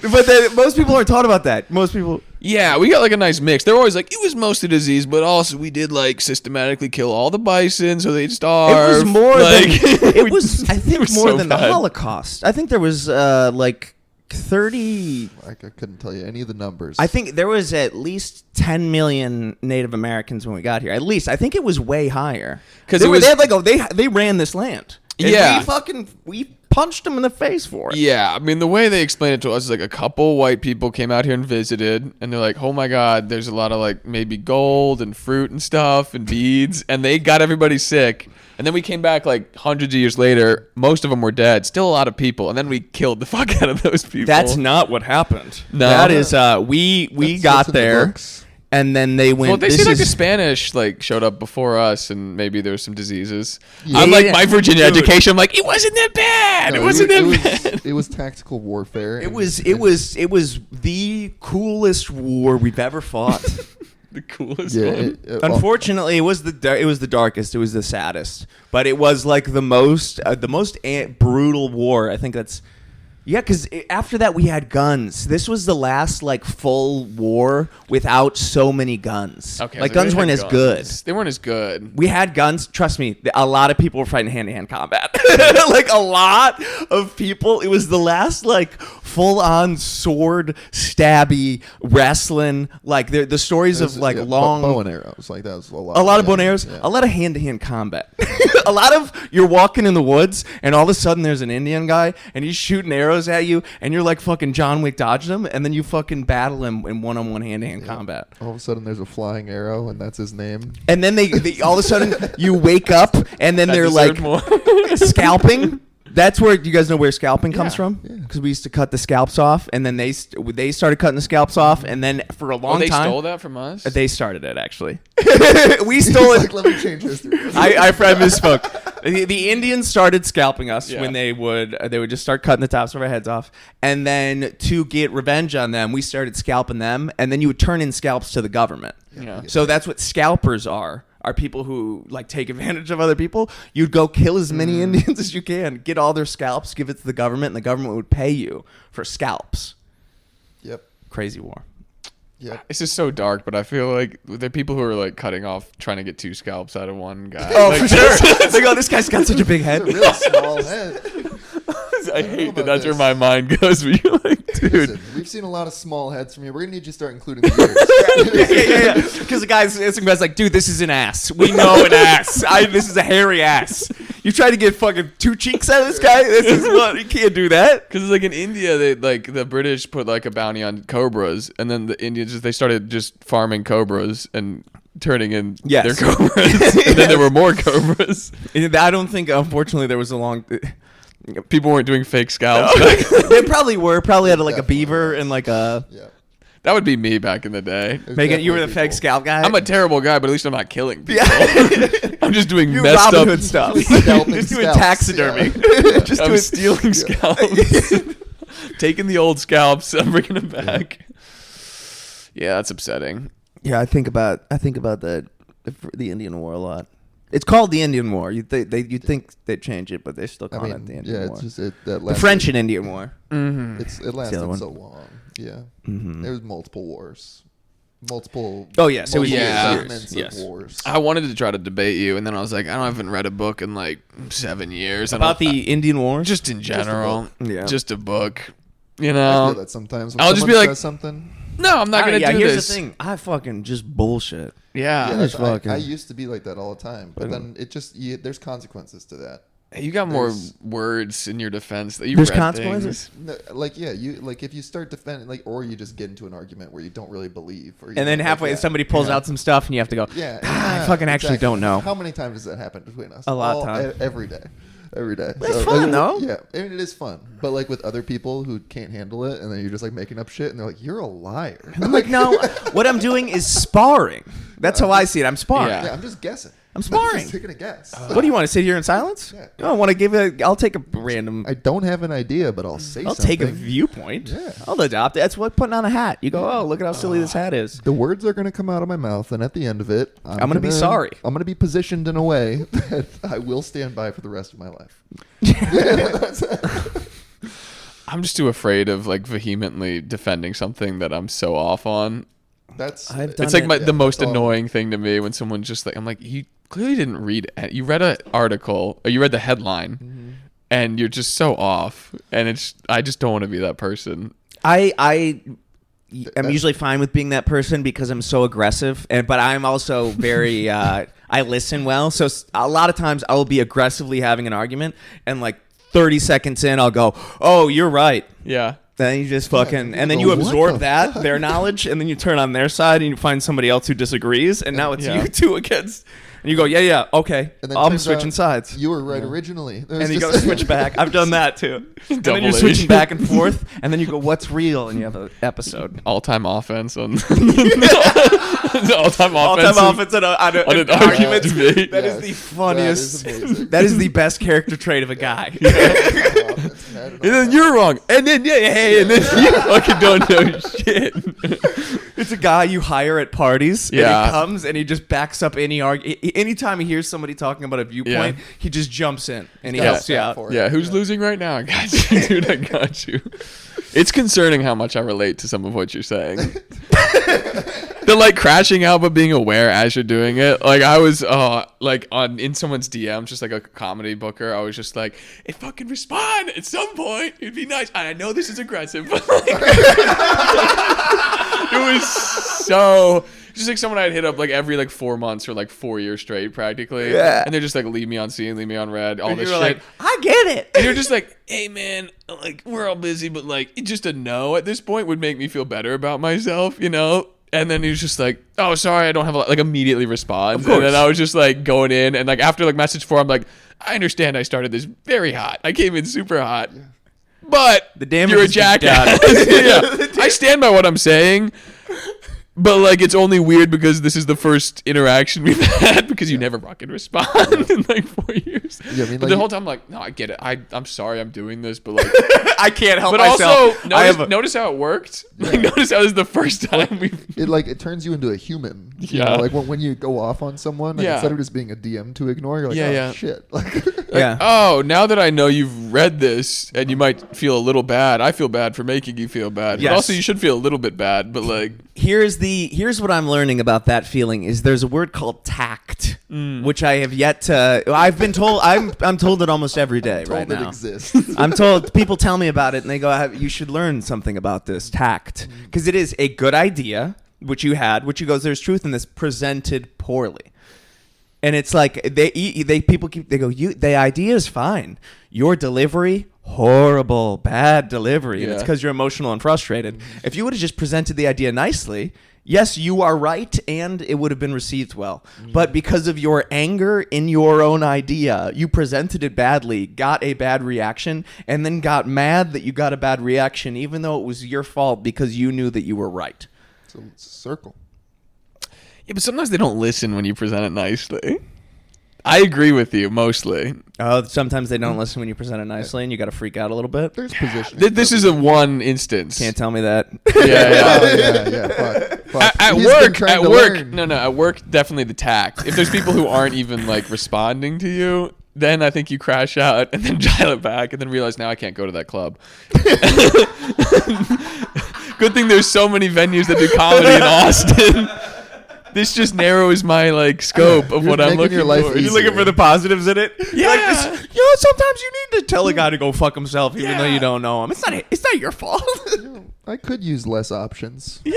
But most people aren't taught about that. Most people... Yeah, we got like a nice mix. They're always like, it was mostly disease, but also we did like systematically kill all the bison so they'd starve. It was more like, than... It was, I think, more so than bad. The Holocaust. I think there was like 30... I couldn't tell you any of the numbers. I think there was at least 10 million Native Americans when we got here. At least. I think it was way higher. Because they ran this land. And we punched them in the face for it. Yeah, I mean, the way they explained it to us is like a couple white people came out here and visited, and they're like, oh my God, there's a lot of like maybe gold and fruit and stuff and beads, and they got everybody sick. And then we came back like hundreds of years later. Most of them were dead. Still a lot of people. And then we killed the fuck out of those people. That's not what happened. No. That is, we got there. And then they went. Well, they say like the Spanish like showed up before us, and maybe there was some diseases. Yeah, I'm like my Virginia education. I'm like, it wasn't that bad. No, it wasn't that bad. It was tactical warfare. It was the coolest war we've ever fought. The coolest one. Unfortunately, it was the darkest. It was the saddest. But it was like the most brutal war. I think that's. Yeah, because after that we had guns. This was the last like full war without so many guns. Okay, like so guns weren't as good. They weren't as good. We had guns. Trust me, a lot of people were fighting hand-to-hand combat. Like a lot of people. It was the last like full-on sword stabby wrestling. Like the stories of like long bow and arrows. Like that was a lot. A lot of bow and arrows. Yeah. A lot of hand-to-hand combat. A lot of you're walking in the woods and all of a sudden there's an Indian guy and he's shooting arrows at you and you're like fucking John Wick dodging him and then you fucking battle him in one-on-one hand-to-hand combat. All of a sudden there's a flying arrow and that's his name. And then they all of a sudden you wake up and then they're like scalping. That's where you guys know where scalping comes from, because we used to cut the scalps off, and then they started cutting the scalps off, and then for a long time they stole that from us. They started it actually. We stole it. Like, let me change history. I misspoke. The Indians started scalping us when they would just start cutting the tops of our heads off, and then to get revenge on them, we started scalping them, and then you would turn in scalps to the government. Yeah. So that's what scalpers are people who like take advantage of other people. You'd go kill as many Indians as you can, get all their scalps, give it to the government, and the government would pay you for scalps. Yep. Crazy war. Yeah. This is so dark, but I feel like there are people who are like cutting off, trying to get 2 scalps out of one guy. Oh, like, for sure. They go, this guy's got such a big head. It's a really small head. I hate that that's where my mind goes. But you're like, dude. Listen, we've seen a lot of small heads from here. We're going to need you to start including the ears. Yeah. Because the guy's like, dude, this is an ass. We know an ass. This is a hairy ass. You try to get fucking 2 cheeks out of this guy? This is what? You can't do that. Because like in India, they like the British put like a bounty on cobras, and then the Indians they started just farming cobras and turning in their cobras, and then there were more cobras. I don't think, unfortunately, there was a long. People weren't doing fake scalps. No. They probably were. Probably had like a beaver and like a. Yeah. That would be me back in the day. Megan, you were the fake scalp guy. I'm a terrible guy, but at least I'm not killing people. Yeah. I'm just doing You're messed Robin up Hood stuff. Just doing taxidermy. Yeah. Just I'm doing stealing scalps, taking the old scalps, I'm bringing them back. Yeah, that's upsetting. Yeah, I think about the Indian War a lot. It's called the Indian War. You'd think they'd change it, but they still call it the Indian War. It's just that the French and Indian War. Mm-hmm. It lasted so long. Yeah, there was multiple wars, Oh yes, it was segments yes. of wars. I wanted to try to debate you, and then I was like, I haven't read a book in like 7 years about the Indian War. Just in general, just a book. You I know, feel that sometimes when I'll just be like something. No, I'm not gonna do here's this. the thing. I fucking just bullshit. Yeah, I used to be like that all the time, but then it just there's consequences to that. You got more words in your defense. That you There's read consequences. things. No, like you like if you start defending or you just get into an argument where you don't really believe, or And then halfway somebody pulls out some stuff, and you have to go. I fucking actually don't know. How many times does that happen between us? A lot of times. Every day. Every day. It's fun, though. Yeah, I mean, it is fun. But like with other people who can't handle it, and then you're just like making up shit, and they're like, "You're a liar." I'm like, no. What I'm doing is sparring. That's how I see it. I'm sparring. Yeah. Yeah, I'm just guessing. I'm sparring. Just taking a guess. What do you want to sit here in silence? Yeah. No, I want to give I'll take a random. I don't have an idea, but I'll say I'll something. take a viewpoint. Yeah. I'll adopt it. That's what putting on a hat. You go, oh, look at how silly this hat is. The words are going to come out of my mouth, and at the end of it, I'm gonna be sorry. I'm going to be positioned in a way that I will stand by for the rest of my life. I'm just too afraid of like vehemently defending something that I'm so off on. I've done It's like it. the most annoying thing to me when someone's just like, I'm like, you clearly didn't read it. You read an article, or you read the headline, and you're just so off. And I just don't want to be that person. I'm usually fine with being that person because I'm so aggressive, but I'm also very. I listen well, so a lot of times I will be aggressively having an argument, and like 30 seconds in, I'll go, "Oh, you're right." Yeah. Then you just fucking, and then go, you "What absorb the that, fuck?" their knowledge, and then you turn on their side and you find somebody else who disagrees, and now it's Yeah. you two against, and you go, yeah, okay, And then I'm turns switching out sides. You were right originally. And you got to switch back. I've done that too. And then you're Double switching H. back and forth, and then you go, what's real? And you have an episode. All-time offense on all-time offense on an argument. debate. That Yes. is the funniest. That is amazing. That is the best character trait of a guy. And then you're wrong. And then and then you fucking don't know shit. It's a guy you hire at parties. And Yeah. he comes and he just backs up any anytime he hears somebody talking about a viewpoint, he just jumps in and he got helps you a out. for it. Yeah, who's losing right now? I got you, dude. I got you. It's concerning how much I relate to some of what you're saying. The like crashing out but being aware as you're doing it. Like I was like in someone's DM, just like a comedy booker, I was just like, "Hey, fucking respond at some point. It'd be nice." I know this is aggressive, but like, it was so just like someone I'd hit up like every like 4 months for like 4 years straight practically. Yeah. And they're just like, leave me on scene, leave me on red, all And this you're shit. like, I get it. And you're just like, hey man, like we're all busy, but like just a no at this point would make me feel better about myself, you know? And then he's just like, oh, sorry, I don't have a lot. Like immediately responds. And then I was just like going in and like after like message 4, I'm like, I understand I started this very hot. I came in super hot. But The damage you're a has been jackass. Yeah. I stand by what I'm saying. But like it's only weird because this is the first interaction we've had because you never fucking respond in like 4 years. Yeah, I mean, but like, the whole time I'm like, no, I get it. I'm sorry I'm doing this, but like I can't help but myself. also notice how it worked. Like notice how this is the first time we it turns you into a human. You Yeah. know, like when you go off on someone, like, Yeah. instead of just being a DM to ignore, you're like, Yeah, oh yeah. shit. Like, Yeah. oh, now that I know you've read this and you might feel a little bad, I feel bad for making you feel bad. Yes. But also you should feel a little bit bad, but like Here's what I'm learning about that feeling is there's a word called tact, which I have yet to. I've been told. I'm told it almost every day told right it now. exists. I'm told people tell me about it and they go, you should learn something about this tact because it is a good idea, which you goes, there's truth in this, presented poorly. And it's like they go, the idea is fine. Your delivery, horrible, bad delivery. And it's Yeah. because you're emotional and frustrated. If you would have just presented the idea nicely, yes, you are right, and it would have been received well. But because of your anger in your own idea, you presented it badly, got a bad reaction, and then got mad that you got a bad reaction, even though it was your fault because you knew that you were right. So it's a circle. yeah, but sometimes they don't listen when you present it nicely. I agree with you mostly. Oh, sometimes they don't listen when you present it nicely, and you got to freak out a little bit. There's positioning. This is a one instance. Can't tell me that. Yeah. Fuck. At He's been work, trying to learn. at work, definitely the tact. If there's people who aren't even like responding to you, then I think you crash out and then dial it back and then realize now I can't go to that club. Good thing there's so many venues that do comedy in Austin. This just narrows my like scope of You're what I'm making looking your life for. Are you looking for the positives in it? Yeah. Like this, you know, sometimes you need to tell a guy to go fuck himself, even though you don't know him. It's not your fault. I could use less options. Yeah.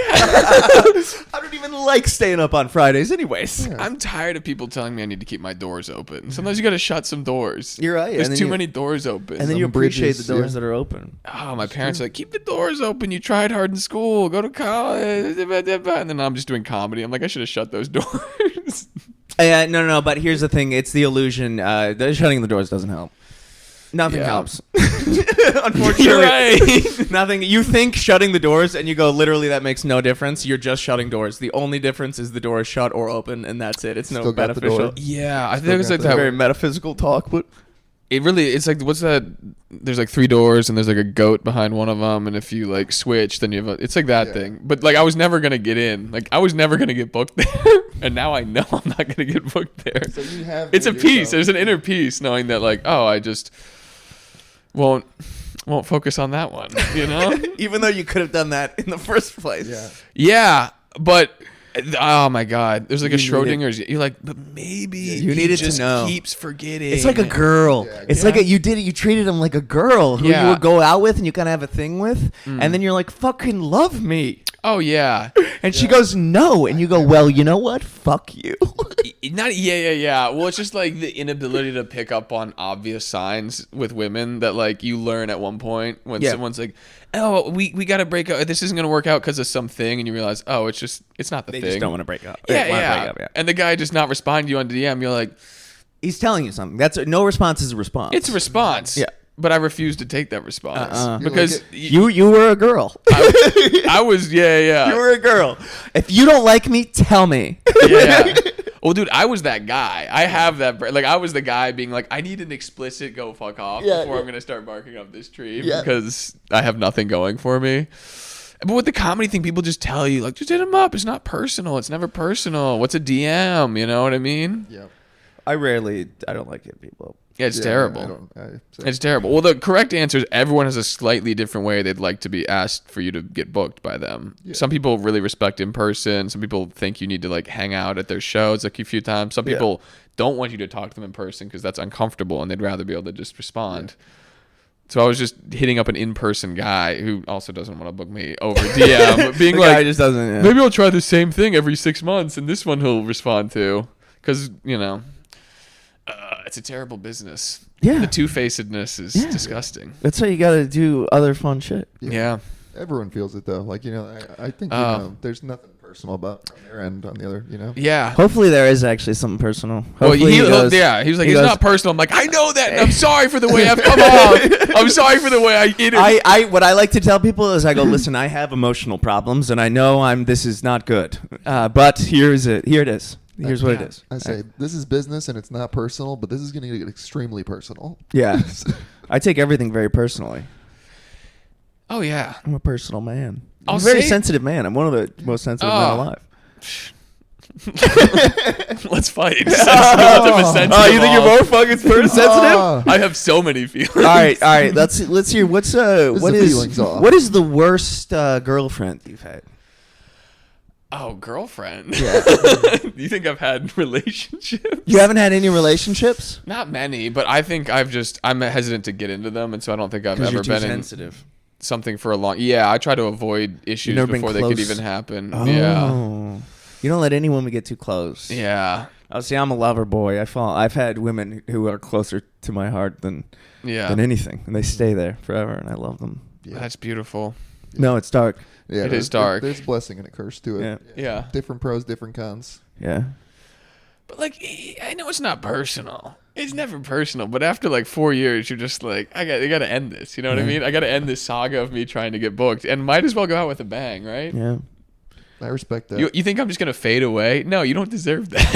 I don't even like staying up on Fridays anyways. Yeah. I'm tired of people telling me I need to keep my doors open. Sometimes you got to shut some doors. You're right. There's too many doors open. And then you Some appreciate bridges, the doors yeah. that are open. Oh, my parents are like, keep the doors open. You tried hard in school. Go to college. And then I'm just doing comedy. I'm like, I should have shut those doors. No. But here's the thing. It's the illusion. Shutting the doors doesn't help. Nothing Yeah. helps. Unfortunately, You're right. nothing. You think shutting the doors, and you go, literally, that makes no difference. You're just shutting doors. The only difference is the door is shut or open, and that's it. It's no Still got the beneficial. door. Yeah, I Still think it's got like the that. Very metaphysical talk, but It's like, what's that? There's like 3 doors and there's like a goat behind one of them. And if you like switch, then you have it's like that thing. But like, I was never going to get in. Like, I was never going to get booked there. And now I know I'm not going to get booked there. So you have It's a made peace. yourself- There's an inner peace knowing that like, oh, I just won't focus on that one, you know? even though you could have done that in the first place. Yeah. Yeah, but oh my god, there's like a You need Schrodinger's. You're like, but maybe you he needed to just know. keeps forgetting. It's like a girl. Yeah, It's yeah. like you treated him like a girl who Yeah. you would go out with and you kind of have a thing with, and then you're like, fucking love me. Oh yeah, And she goes, no. And you go, well, you know what? Fuck you. not yeah. Well, it's just like the inability to pick up on obvious signs with women that like you learn at one point when Yeah. someone's like, oh, we got to break up. This isn't gonna work out because of something, and you realize, oh, it's not the They thing. just don't want to break up. Yeah, They wanna yeah. break up, yeah. And the guy just not responding to you on DM. You're like, He's telling you something. That's no response is a response. it's a response. Yeah. But I refuse to take that response You're because like You were a girl. I was yeah. You were a girl. If you don't like me, tell me. Yeah. Well, dude, I was that guy. I have that. Like, I was the guy being like, I need an explicit go fuck off before I'm gonna start barking up this tree because I have nothing going for me. But with the comedy thing, people just tell you like, just hit him up. It's not personal. It's never personal. What's a DM? You know what I mean? Yeah. I don't like hitting people up. Yeah, it's Yeah, terrible. so- It's terrible. Well, the correct answer is everyone has a slightly different way they'd like to be asked for you to get booked by them. Yeah. Some people really respect in person. Some people think you need to like hang out at their shows like a few times. Some people don't want you to talk to them in person because that's uncomfortable and they'd rather be able to just respond. So I was just hitting up an in-person guy who also doesn't want to book me over DM, being The like, guy just doesn't. Yeah. maybe I'll try the same thing every 6 months and this one he'll respond to. Because, you know, it's a terrible business. Yeah. The two-facedness is disgusting. That's why you got to do other fun shit. Yeah. Everyone feels it though. Like, you know, I think, you know, there's nothing personal about on their end on the other, you know? Yeah. Hopefully there is actually something personal. Well, Hopefully he was like, he it's goes, not personal. I'm like, I know that. And I'm sorry for the way I've come off. I'm sorry for the way I did it. What I like to tell people is I go, listen, I have emotional problems and I know this is not good. But here it is. Here's what it is. I say, this is business and it's not personal, but this is going to get extremely personal. Yeah. I take everything very personally. Oh, yeah. I'm a personal man. I'm I'll a very say- sensitive man. I'm one of the most sensitive men alive. Let's fight. Sensitive Oh, you think you're all. more fucking sensitive? Ah. I have so many feelings. All right. Let's hear what the feelings off. what is the worst girlfriend you've had? Oh, girlfriend. Yeah. Do you think I've had relationships? You haven't had any relationships? Not many, but I think I'm hesitant to get into them, and so I don't think I've Because ever you're too been sensitive. in something for a long. Yeah, I try to avoid issues never been before they could close? even happen. Oh. Yeah, You don't let any woman get too close. yeah, Oh, see, I'm a lover boy. I've had women who are closer to my heart than yeah. anything, and they stay there forever, and I love them. Yeah. That's beautiful. No, it's dark. Yeah, It is dark. There's a blessing and a curse to it. Yeah. Yeah. Different pros, different cons. Yeah. But like, I know it's not personal. It's never personal. But after like 4 years, you're just like, I got to end this. You know what I mean? I got to end this saga of me trying to get booked, and might as well go out with a bang, right? Yeah. I respect that. You think I'm just gonna fade away? No, you don't deserve that.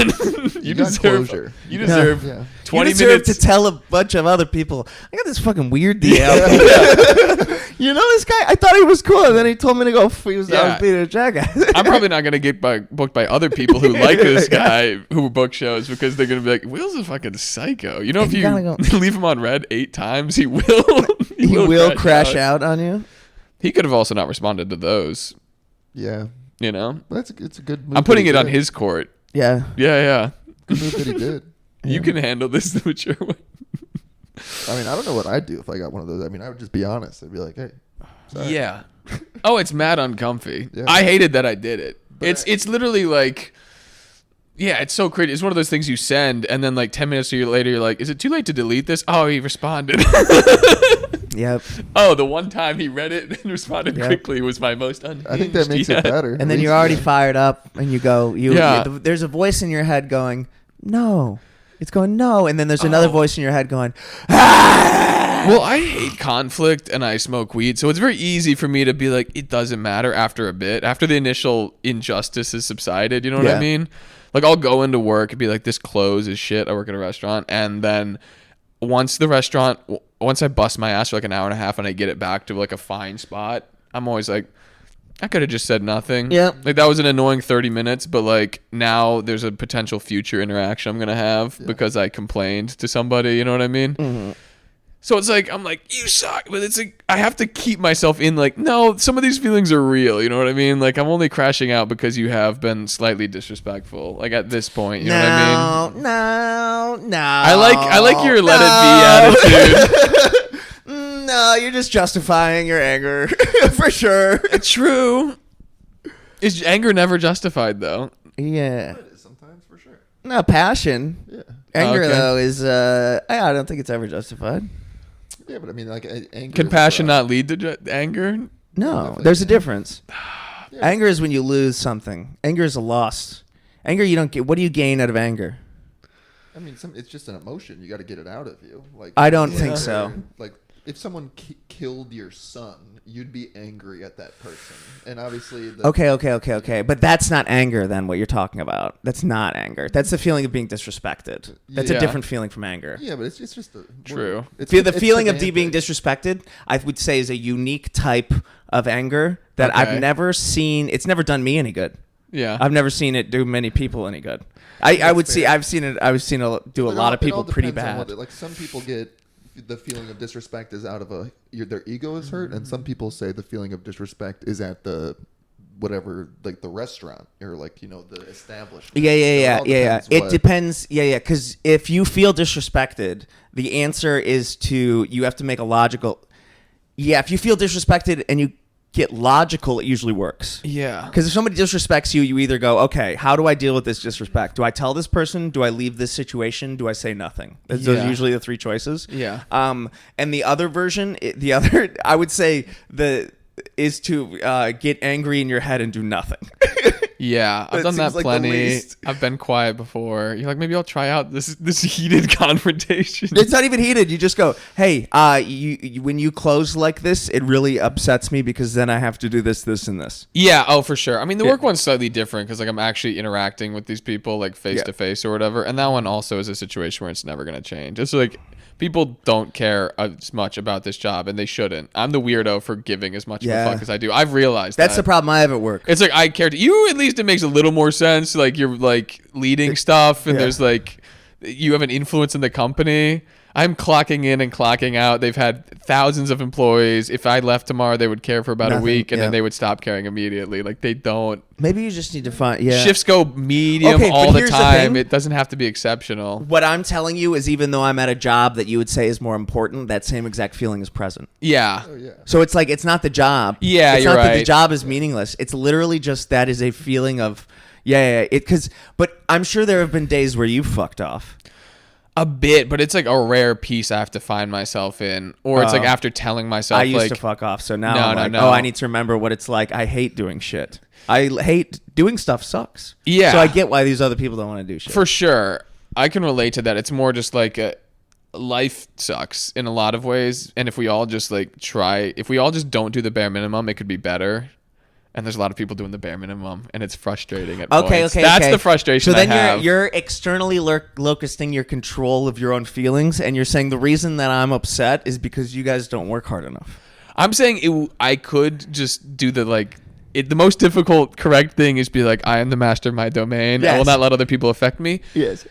You got deserve closure. You deserve Yeah. 20 you deserve minutes. to tell a bunch of other people, I got this fucking weird DM. You know this guy? I thought he was cool, and then he told me to go. I was Yeah. being a jackass. I'm probably not gonna get booked by other people who like this guy who book shows because they're gonna be like, Will's a fucking psycho. You know, if You you gotta leave him on red 8 times, he will. he will crash out on you. He could have also not responded to those. Yeah. You know, But it's a good move. I'm putting that it he on did. his court. Yeah. Yeah. Good move that he did. You can handle this the mature way. I mean, I don't know what I'd do if I got one of those. I mean, I would just be honest. I'd be like, hey, Sorry. Yeah. Oh, it's mad uncomfy. Yeah. I hated that I did it. But It's literally like, yeah, it's so crazy. It's one of those things you send, and then like 10 minutes later, you're like, is it too late to delete this? Oh, he responded. Yep. Oh, the one time he read it and responded Yep. quickly was my most unhinged. I think that makes it better. And then you're already fired up, and you go, Yeah. there's a voice in your head going, no. It's going, no. And then there's another voice in your head going, ah! Well, I hate conflict and I smoke weed, so it's very easy for me to be like, it doesn't matter after a bit, after the initial injustice has subsided. You know what Yeah. I mean? Like, I'll go into work and be like, this clothes is shit. I work at a restaurant. And then once I bust my ass for like an hour and a half and I get it back to like a fine spot, I'm always like, I could have just said nothing. Yeah. Like, that was an annoying 30 minutes, but like now there's a potential future interaction I'm going to have because I complained to somebody. You know what I mean? Mm-hmm. So it's like, I'm like, you suck. But it's like, I have to keep myself in like, no, some of these feelings are real. You know what I mean? Like, I'm only crashing out because you have been slightly disrespectful. Like, at this point, you know what I mean? No. I like your let it be attitude. No, you're just justifying your anger for sure. It's true. Is anger never justified, though? Yeah. It is sometimes, for sure. No, passion. Yeah. Anger, Okay. though, is, I don't think it's ever justified. Yeah, but I mean, like, anger. Can is, passion not lead to anger? No, Definitely. there's a difference. Yeah. Anger is when you lose something. Anger is a loss. Anger, you don't get. What do you gain out of anger? I mean, it's just an emotion. You got to get it out of you. Like, I don't like, think so. Like, if someone killed your son, you'd be angry at that person. And obviously, Okay. But that's not anger, then, what you're talking about. That's not anger. That's the feeling of being disrespected. That's Yeah. a different feeling from anger. Yeah, but it's just a True. It's The it's feeling of being semantics. disrespected, I would say, is a unique type of anger that Okay. I've never seen. It's never done me any good. Yeah. I've never seen it do many people any good. I would see. fair. I've seen it do a But lot of it all people pretty depends on bad. like, some people get the feeling of disrespect is out of their ego is hurt, and some people say the feeling of disrespect is at the whatever, like the restaurant or like, you know, the establishment. Yeah. It all depends It what- depends. Yeah. Because if you feel disrespected, the answer is you have to make a logical. Yeah, if you feel disrespected and you get logical, it usually works. Yeah. Because if somebody disrespects you, you either go, okay, how do I deal with this disrespect? Do I tell this person? Do I leave this situation? Do I say nothing? Those Yeah. are usually the three choices. Yeah. And the other version, I would say is to get angry in your head and do nothing. Yeah, I've That done that seems like the plenty. least. I've been quiet before. You're like, maybe I'll try out this heated confrontation. It's not even heated. You just go, hey, you when you close like this, it really upsets me because then I have to do this, this, and this. Yeah, oh, for sure. I mean, the Yeah. work one's slightly different because like I'm actually interacting with these people like face to face or whatever, and that one also is a situation where it's never gonna change. It's like people don't care as much about this job, and they shouldn't. I'm the weirdo for giving as much of Yeah. a fuck as I do. I've realized That's that. the problem I have at work. It's like I care to you. At least it makes a little more sense. Like you're like leading stuff, and Yeah. there's like you have an influence in the company. I'm clocking in and clocking out. They've had thousands of employees. If I left tomorrow, they would care for about a Nothing, week, and yeah. then they would stop caring immediately. Like they don't. Maybe you just need to find Shifts go medium Okay, all but the here's the time. thing. It doesn't have to be exceptional. What I'm telling you is, even though I'm at a job that you would say is more important, that same exact feeling is present. Yeah. Oh, yeah. So it's like, it's not the job. Yeah, it's you're not that the right. job is meaningless. It's literally just that is a feeling of, but I'm sure there have been days where you fucked off. A bit, but it's like a rare piece I have to find myself in, or it's like Oh. after telling myself I used like to fuck off, so now No, I'm no, like, no. oh, I need to remember what it's like. I hate doing shit. I hate doing stuff sucks. Yeah. So I get why these other people don't want to do shit. For sure. I can relate to that. It's more just like life sucks in a lot of ways. And if we all just if we all just don't do the bare minimum, it could be better. And there's a lot of people doing the bare minimum, and it's frustrating at points. That's the frustration So then I have. you're externally locusting your control of your own feelings, and you're saying the reason that I'm upset is because you guys don't work hard enough. I'm saying I could just do the most difficult, correct thing is be like, I am the master of my domain. I will Yes. not let other people affect me. Yes.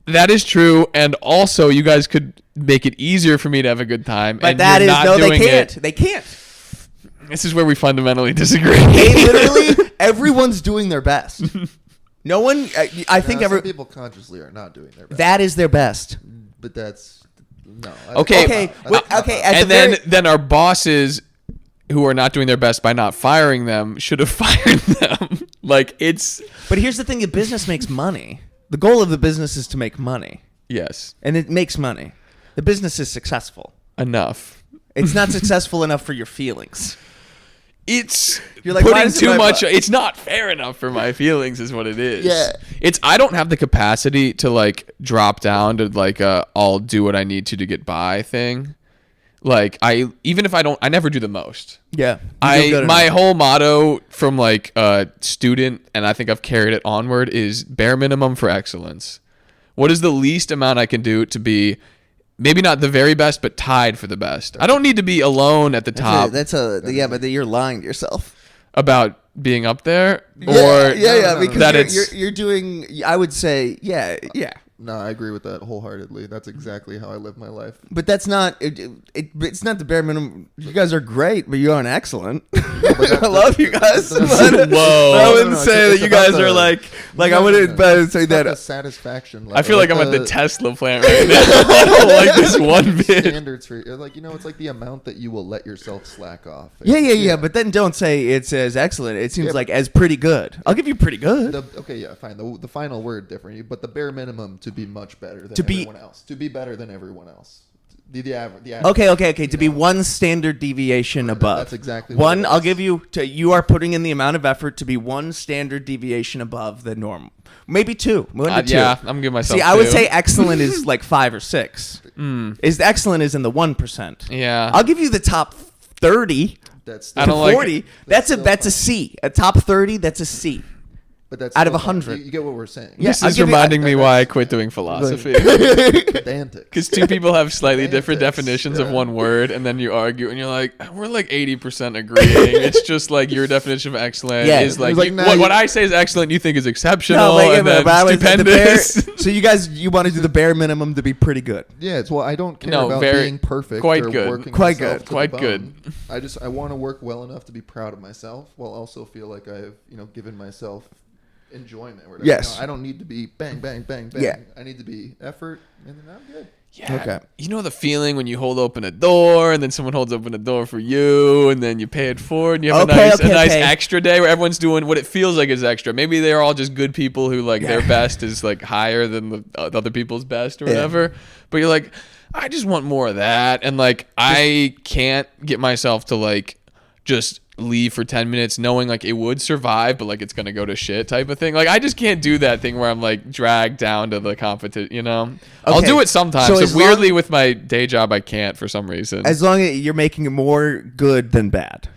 That is true, and also you guys could make it easier for me to have a good time. But and that you're is not no, they doing can't. it. They can't. This is where we fundamentally disagree. They literally, everyone's doing their best. No one. I think Some people consciously are not doing their best. that is their best. But that's no. Okay. Okay. That's not- Okay. At And the very- then our bosses who are not doing their best by not firing them should have fired them. Like, it's... But here's the thing. The business makes money. The goal of the business is to make money. Yes. And it makes money. The business is successful. Enough. It's not successful enough for your feelings. It's You're like, why putting does it too my- much. It's not fair enough for my feelings is what it is. Yeah. It's, I don't have the capacity to like drop down to like I'll do what I need to get by thing. Like even if I don't, I never do the most. Yeah. My whole motto from like a student, and I think I've carried it onward, is bare minimum for excellence. What is the least amount I can do to be maybe not the very best, but tied for the best? I don't need to be alone at the top But you're lying to yourself. about being up there. Because that you're doing, I would say, yeah. No, I agree with that wholeheartedly. That's exactly how I live my life. But that's not, it's not the bare minimum. You guys are great, but you aren't excellent. But I love you guys. Whoa. I wouldn't No, say it's that you about guys the- are like I No, wouldn't say It's not that. the satisfaction. I feel like I'm at the Tesla plant right now. I don't like this one bit. Standards for like it's like the amount that you will let yourself slack off. Yeah. But then don't say it's as excellent. It seems like as pretty good. I'll give you pretty good. Fine. The final word different, but the bare minimum to be much better than To be- everyone else. To be better than everyone else. The average. Okay. To be one standard deviation above. That's exactly what one. it I'll is. give you. You are putting in the amount of effort to be one standard deviation above the norm. Maybe two. One to two. Yeah, I'm giving myself See, I would two. say excellent is like 5 or 6. Is excellent is in the 1%. Yeah. I'll give you the top 30 That's I to don't like 40. That's still a fine. C. A top 30. That's a C. But that's out of still fine. 100. You get what we're saying. Yeah. This I'll is give you- reminding me why I quit doing philosophy. Pedantic. Because two people have slightly different Semantics, definitions of yeah. one word, and then you argue, and you're like, we're like 80% agreeing. It's just like your definition of excellent Yeah, is like, it's like, you- nah, what you- I say is excellent, you think is exceptional, and then but I was- the bare, stupendous. so you want to do the bare minimum to be pretty good. Yeah, it's I don't care No, about very- being perfect quite or good. working Quite myself good. to the Quite bone. good. I want to work well enough to be proud of myself while also feel like I've given myself enjoyment or whatever. Yes. I don't need to be bang bang bang bang. Yeah. I need to be effort and then I'm good. Yeah. Okay. You know the feeling when you hold open a door and then someone holds open a door for you and then you pay it forward and you have a nice Okay. extra day where everyone's doing what it feels like is extra. Maybe they're all just good people who like their best is like higher than the other people's best or whatever. But you're like, I just want more of that. And like, I can't get myself to like just leave for 10 minutes knowing like it would survive, but like it's gonna go to shit type of thing. Like I just can't do that thing where I'm like dragged down to the competition, I'll Okay. do it sometimes. So So, as weirdly with my day job I can't for some reason. As long as you're making it more good than bad.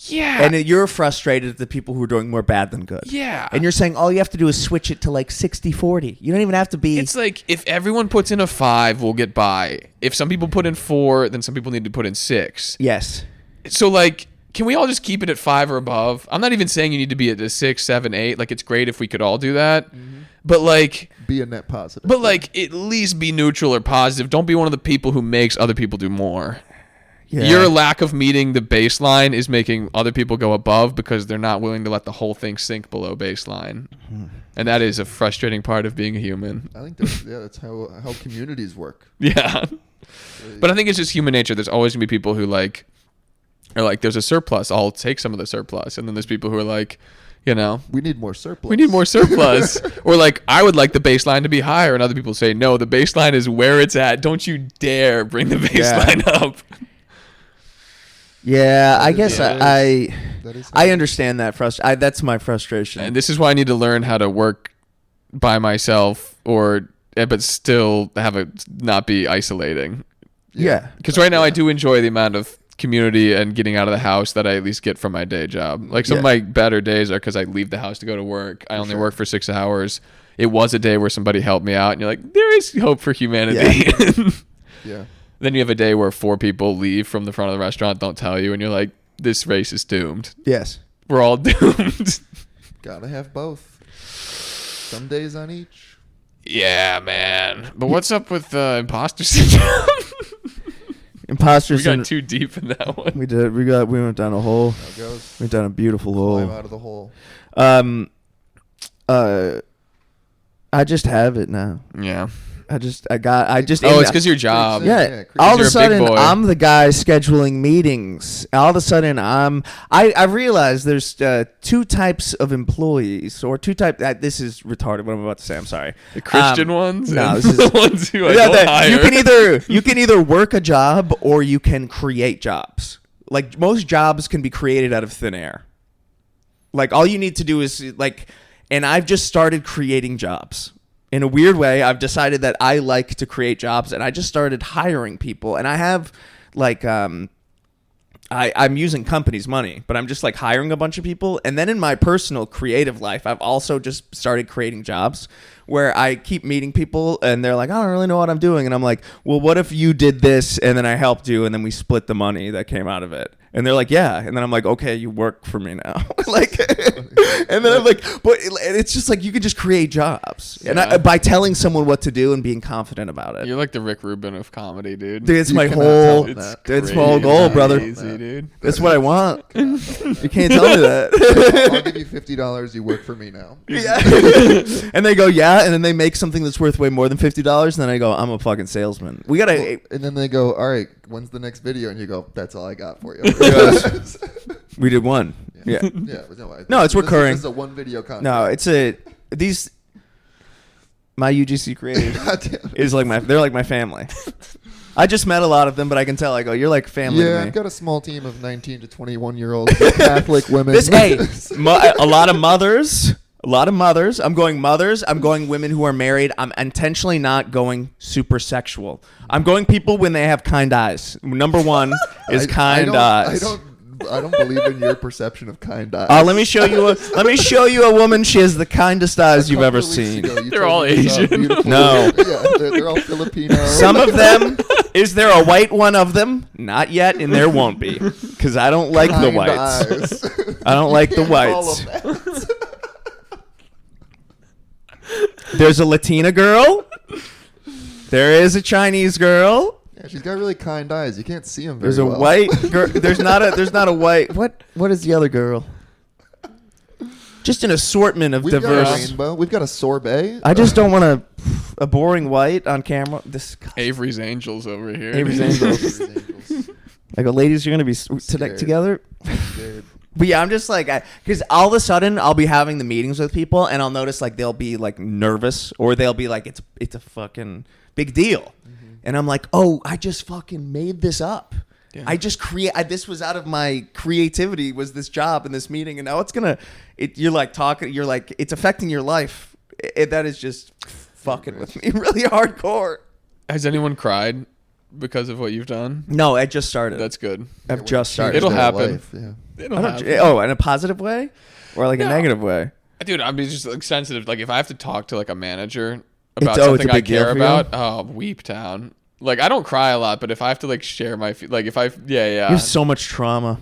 yeah. And you're frustrated at the people who are doing more bad than good. Yeah. And you're saying all you have to do is switch it to like 60-40. You don't even have to be. It's like if everyone puts in a 5, we'll get by. If some people put in 4, then some people need to put in 6. Yes. So like, can we all just keep it at 5 or above? I'm not even saying you need to be at a 6, 7, 8. Like it's great if we could all do that. But like, Be a net positive. But like, at least be neutral or positive. Don't be one of the people who makes other people do more. Yeah. Your lack of meeting the baseline is making other people go above because they're not willing to let the whole thing sink below baseline. And that is a frustrating part of being a human. I think that's how communities work. Yeah. But I think it's just human nature. There's always gonna be people who like are like, there's a surplus, I'll take some of the surplus. And then there's people who are like, We need more surplus. we need more surplus. Or like, I would like the baseline to be higher. And other people say, no, the baseline is where it's at. Don't you dare bring the baseline up. Yeah, I guess That is I understand that that's my frustration. And this is why I need to learn how to work by myself but still have it not be isolating. yeah. Because right now I do enjoy the amount of community and getting out of the house that I at least get from my day job. Like some of my better days are because I leave the house to go to work. I only work for 6 hours. It was a day where somebody helped me out and you're like, there is hope for humanity. Yeah. Then you have a day where 4 people leave from the front of the restaurant, don't tell you, and you're like, this race is doomed. Yes. We're all doomed. Gotta have both. Some days on each. Yeah, man. But what's up with imposter syndrome? Imposter We got syndrome. too deep in that one. We did. We went down a hole. How it goes. We went down a beautiful Climb hole. out of the hole. I just have it now. Yeah. I just. Oh, it's because your job. Yeah. Crazy. All of You're a a big sudden, boy. I'm the guy scheduling meetings. All of a sudden, I realized there's two types of employees, or two types. This is retarded. What I'm about to say. I'm sorry. The Christian ones. No, and this is the ones who I Yeah, don't hire. you can either work a job or you can create jobs. Like most jobs can be created out of thin air. Like all you need to do is like, and I've just started creating jobs. In a weird way, I've decided that I like to create jobs, and I just started hiring people. And I have like I'm using companies' money, but I'm just like hiring a bunch of people. And then in my personal creative life, I've also just started creating jobs where I keep meeting people and they're like, I don't really know what I'm doing. And I'm like, well, what if you did this and then I helped you and then we split the money that came out of it? And they're like, yeah. And then I'm like, okay, you work for me now. Like, and then I'm like, but it's just like you can just create jobs. Yeah. And by telling someone what to do and being confident about it. You're like the Rick Rubin of comedy, dude. Dude, it's You my cannot whole, tell that. it's my whole goal, brother. Crazy, dude. That's what I want. You can't tell me that. I'll give you $50. You work for me now. Yeah. And they go, yeah, and then they make something that's worth way more than $50, and then I go, I'm a fucking salesman. We gotta. And then they go, all right, when's the next video? And you go, that's all I got for you. We did one. Yeah. Yeah, but No, it's recurring. This is a one video content. No, it's these. My UGC creators God damn it. is like they're like my family. I just met a lot of them, but I can tell. I go, you're like family Yeah, to me. I've got a small team of 19 to 21-year-old Catholic women. A lot of mothers. A lot of mothers. I'm going mothers. I'm going women who are married. I'm intentionally not going super sexual. I'm going people when they have kind eyes. Number one is kind eyes. I don't believe in your perception of kind eyes. Let me show you a woman. She has the kindest eyes you've ever seen. They're all Asian. No. Yeah, they're all Filipino. Some of them. Is there a white one of them? Not yet, and there won't be, because I don't like the Kind whites. eyes. I don't like the All whites. of that. There's a Latina girl. There is a Chinese girl. Yeah, she's got really kind eyes. You can't see them very There's a well. white girl. There's not a white. What is the other girl? Just an assortment of We've got a diverse. rainbow. We've got a sorbet. I just don't want a boring white on camera. This Avery's Angels over here. Avery's Angels. I go, ladies, you're gonna be scared. together. Scared. But yeah, I'm just like, because all of a sudden I'll be having the meetings with people, and I'll notice like they'll be like nervous, or they'll be like, it's a fucking big deal, and I'm like, oh, I just fucking made this up. Yeah. I just this was out of my creativity, was this job and this meeting, and now you're like talking, you're like, it's affecting your life. That is just fucking with me really hardcore. Has anyone cried because of what you've done? No, I just started. That's good. I've just started. It'll Their happen. life, yeah. It'll I don't, happen. in a positive way, or like a No. negative way. Dude, I'm just like sensitive. Like if I have to talk to like a manager about It's a something I big deal care for you? about, oh, weep town. Like I don't cry a lot, but if I have to like share my like if I You have so much trauma.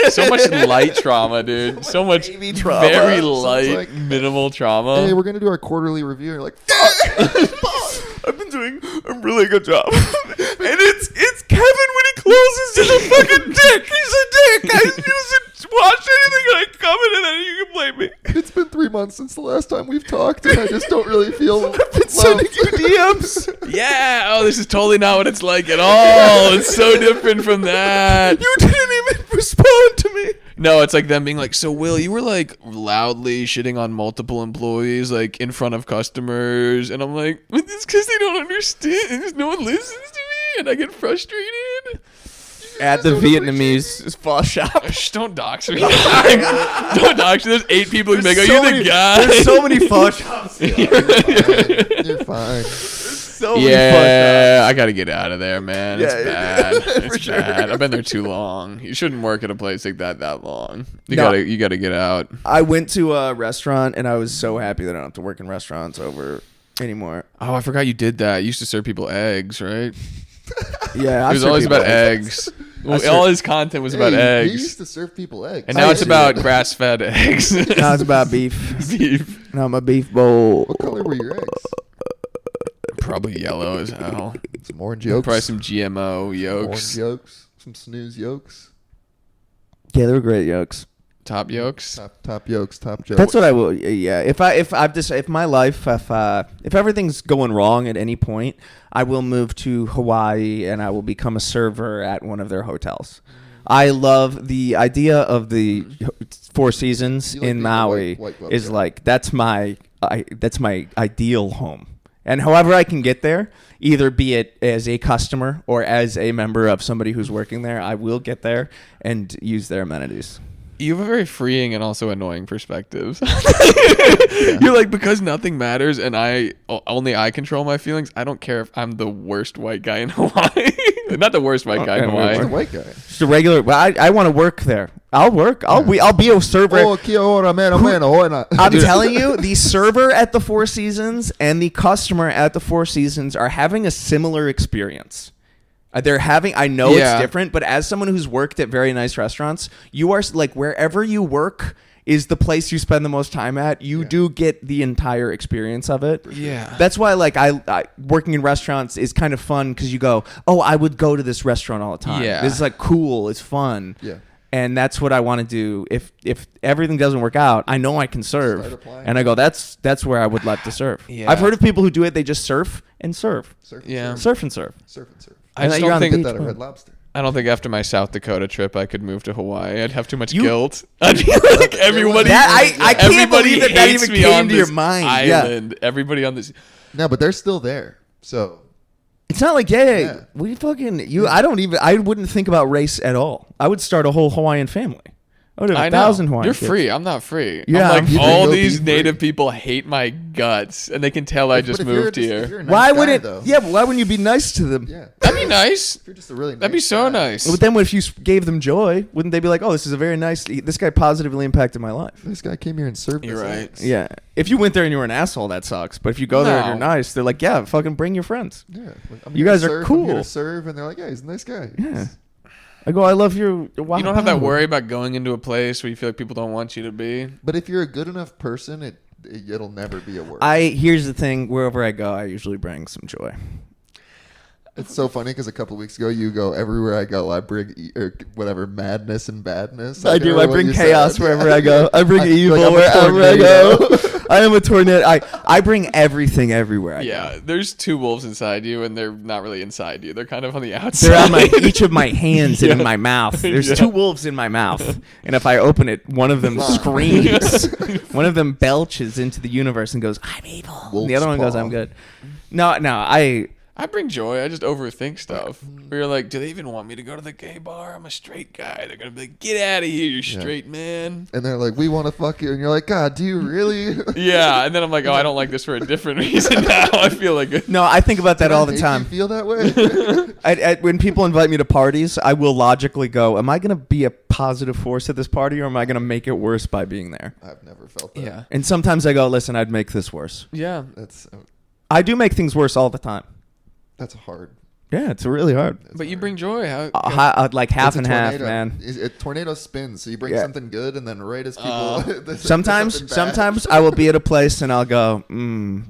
so much light trauma, dude. So much baby trauma. very Sounds light, like- minimal trauma. Hey, we're gonna do our quarterly review. You're like, fuck. I've been doing a really good job. And it's Kevin when he closes to the fucking dick. He's a dick. I just watch anything I come in and then you can blame me. It's been 3 months since the last time we've talked, and I just don't really feel. I've been sending you DMs. Yeah. Oh, this is totally not what it's like at all. It's so different from that. You didn't even respond to me. No, it's like them being like, so Will, you were like loudly shitting on multiple employees, like in front of customers, and I'm like, but it's because they don't understand. No one listens to me, and I get frustrated. At the Vietnamese spa shop. Shh, don't dox me. Don't dox me. There's 8 people who make, are you the guy? There's so many pho shops. You're fine. So many pho Yeah, I gotta get out of there, man. It's Yeah, bad. It's for sure. bad. I've been there too long. You shouldn't work at a place like that long. You No. gotta get out. I went to a restaurant and I was so happy that I don't have to work in restaurants anymore. Oh, I forgot you did that. You used to serve people eggs, right? Yeah, It was always about eggs. Well, all his content was about He eggs. used to serve people eggs. And now it's see about grass-fed eggs. Now it's about beef. Beef. Now I'm a beef bowl. What color were your eggs? Probably yellow as hell. Some orange yolks. Probably some GMO Orange yolks. yolks. Some snooze yolks. Yeah, they were great yolks. top yolks. Top yolks, top jokes. That's what I will. Yeah, if my life, if everything's going wrong at any point, I will move to Hawaii and I will become a server at one of their hotels. I love the idea of the Four Seasons in Maui. White glove is guy. like that's my ideal home. And however I can get there, either be it as a customer or as a member of somebody who's working there, I will get there and use their amenities. You have a very freeing and also annoying perspective. You're like, because nothing matters and only I control my feelings, I don't care if I'm the worst white guy in Hawaii. Not the worst white guy in Hawaii. He's the white guy. Just a regular. Well, I want to work there. I'll work. I'll be a server. Oh, kia ora, man. I'm telling you, the server at the Four Seasons and the customer at the Four Seasons are having a similar experience. They're having, I know it's different, but as someone who's worked at very nice restaurants, you are like, wherever you work is the place you spend the most time at. You do get the entire experience of it. Yeah. That's why, like, I working in restaurants is kind of fun because you go, oh, I would go to this restaurant all the time. Yeah. This is like cool. It's fun. Yeah. And that's what I want to do. If everything doesn't work out, I know I can serve. And I go, that's where I would like to serve. Yeah. I've heard of people who do it. They just surf and serve. Surf and Yeah. serve. Surf and serve. Surf and serve. I just You're don't on the think Get that at Red Lobster. I don't think after my South Dakota trip I could move to Hawaii. I'd have too much guilt. I'd be like everybody. I can't everybody believe that hates even me came on to your this mind. island. Everybody on this. No, but they're still there. So It's not like, yeah, Yeah. we fucking you. I wouldn't think about race at all. I would start a whole Hawaiian family. I would have I 1,000 know. Hawaiian You're kids. free. I'm not free. Yeah, I'm like, you can all go these be free. native people hate my guts, and they can tell I just But if you're moved just- here. if you're a nice Why guy, wouldn't? though, Yeah, but why wouldn't you be nice to them? Yeah. That'd be nice. If you're just a really nice That'd be so guy. nice. But then, if you gave them joy, wouldn't they be like, "Oh, this is a very nice. This guy positively impacted my life." This guy came here and served You're us right. eggs. Yeah. If you went there and you were an asshole, that sucks. But if you go there and you're No. nice, they're like, "Yeah, fucking bring your friends." Yeah. Like, I'm You here to guys are serve, I'm cool. here to serve, and they're like, yeah, he's a nice guy. Yeah. I go, I love your. Wow. You don't have that worry about going into a place where you feel like people don't want you to be. But if you're a good enough person, it'll never be a worry. Here's the thing. Wherever I go, I usually bring some joy. It's so funny because a couple weeks ago, you go, everywhere I go, I bring or whatever madness and badness. I do. I bring chaos wherever I go. I bring evil I'm a wherever I go. tornado. I am a tornado. I bring everything everywhere I go. Yeah, there's two wolves inside you, and they're not really inside you. They're kind of on the outside. They're on each of my hands and in Yeah. my mouth. There's Yeah. two wolves in my mouth, and if I open it, one of them screams. One of them belches into the universe and goes, "I'm evil." And the other one goes, paw. "I'm good." No, I bring joy. I just overthink stuff. Where you're like, do they even want me to go to the gay bar? I'm a straight guy. They're gonna be like, get out of here, you straight man. And they're like, we want to fuck you. And you're like, God, do you really? Yeah, and then I'm like, oh, I don't like this for a different reason now. I feel like No, I think about that Did I all the make time. You feel that way? When people invite me to parties, I will logically go, am I going to be a positive force at this party or am I going to make it worse by being there? I've never felt that. yeah, And sometimes I go, listen, I'd make this worse. yeah. I do make things worse all the time. That's hard. Yeah, it's really hard. But you bring joy. How? Like half It's a and half, tornado. man. A tornado spins, so you bring Yeah. something good, and then right as people, there's Sometimes something bad. I will be at a place and I'll go,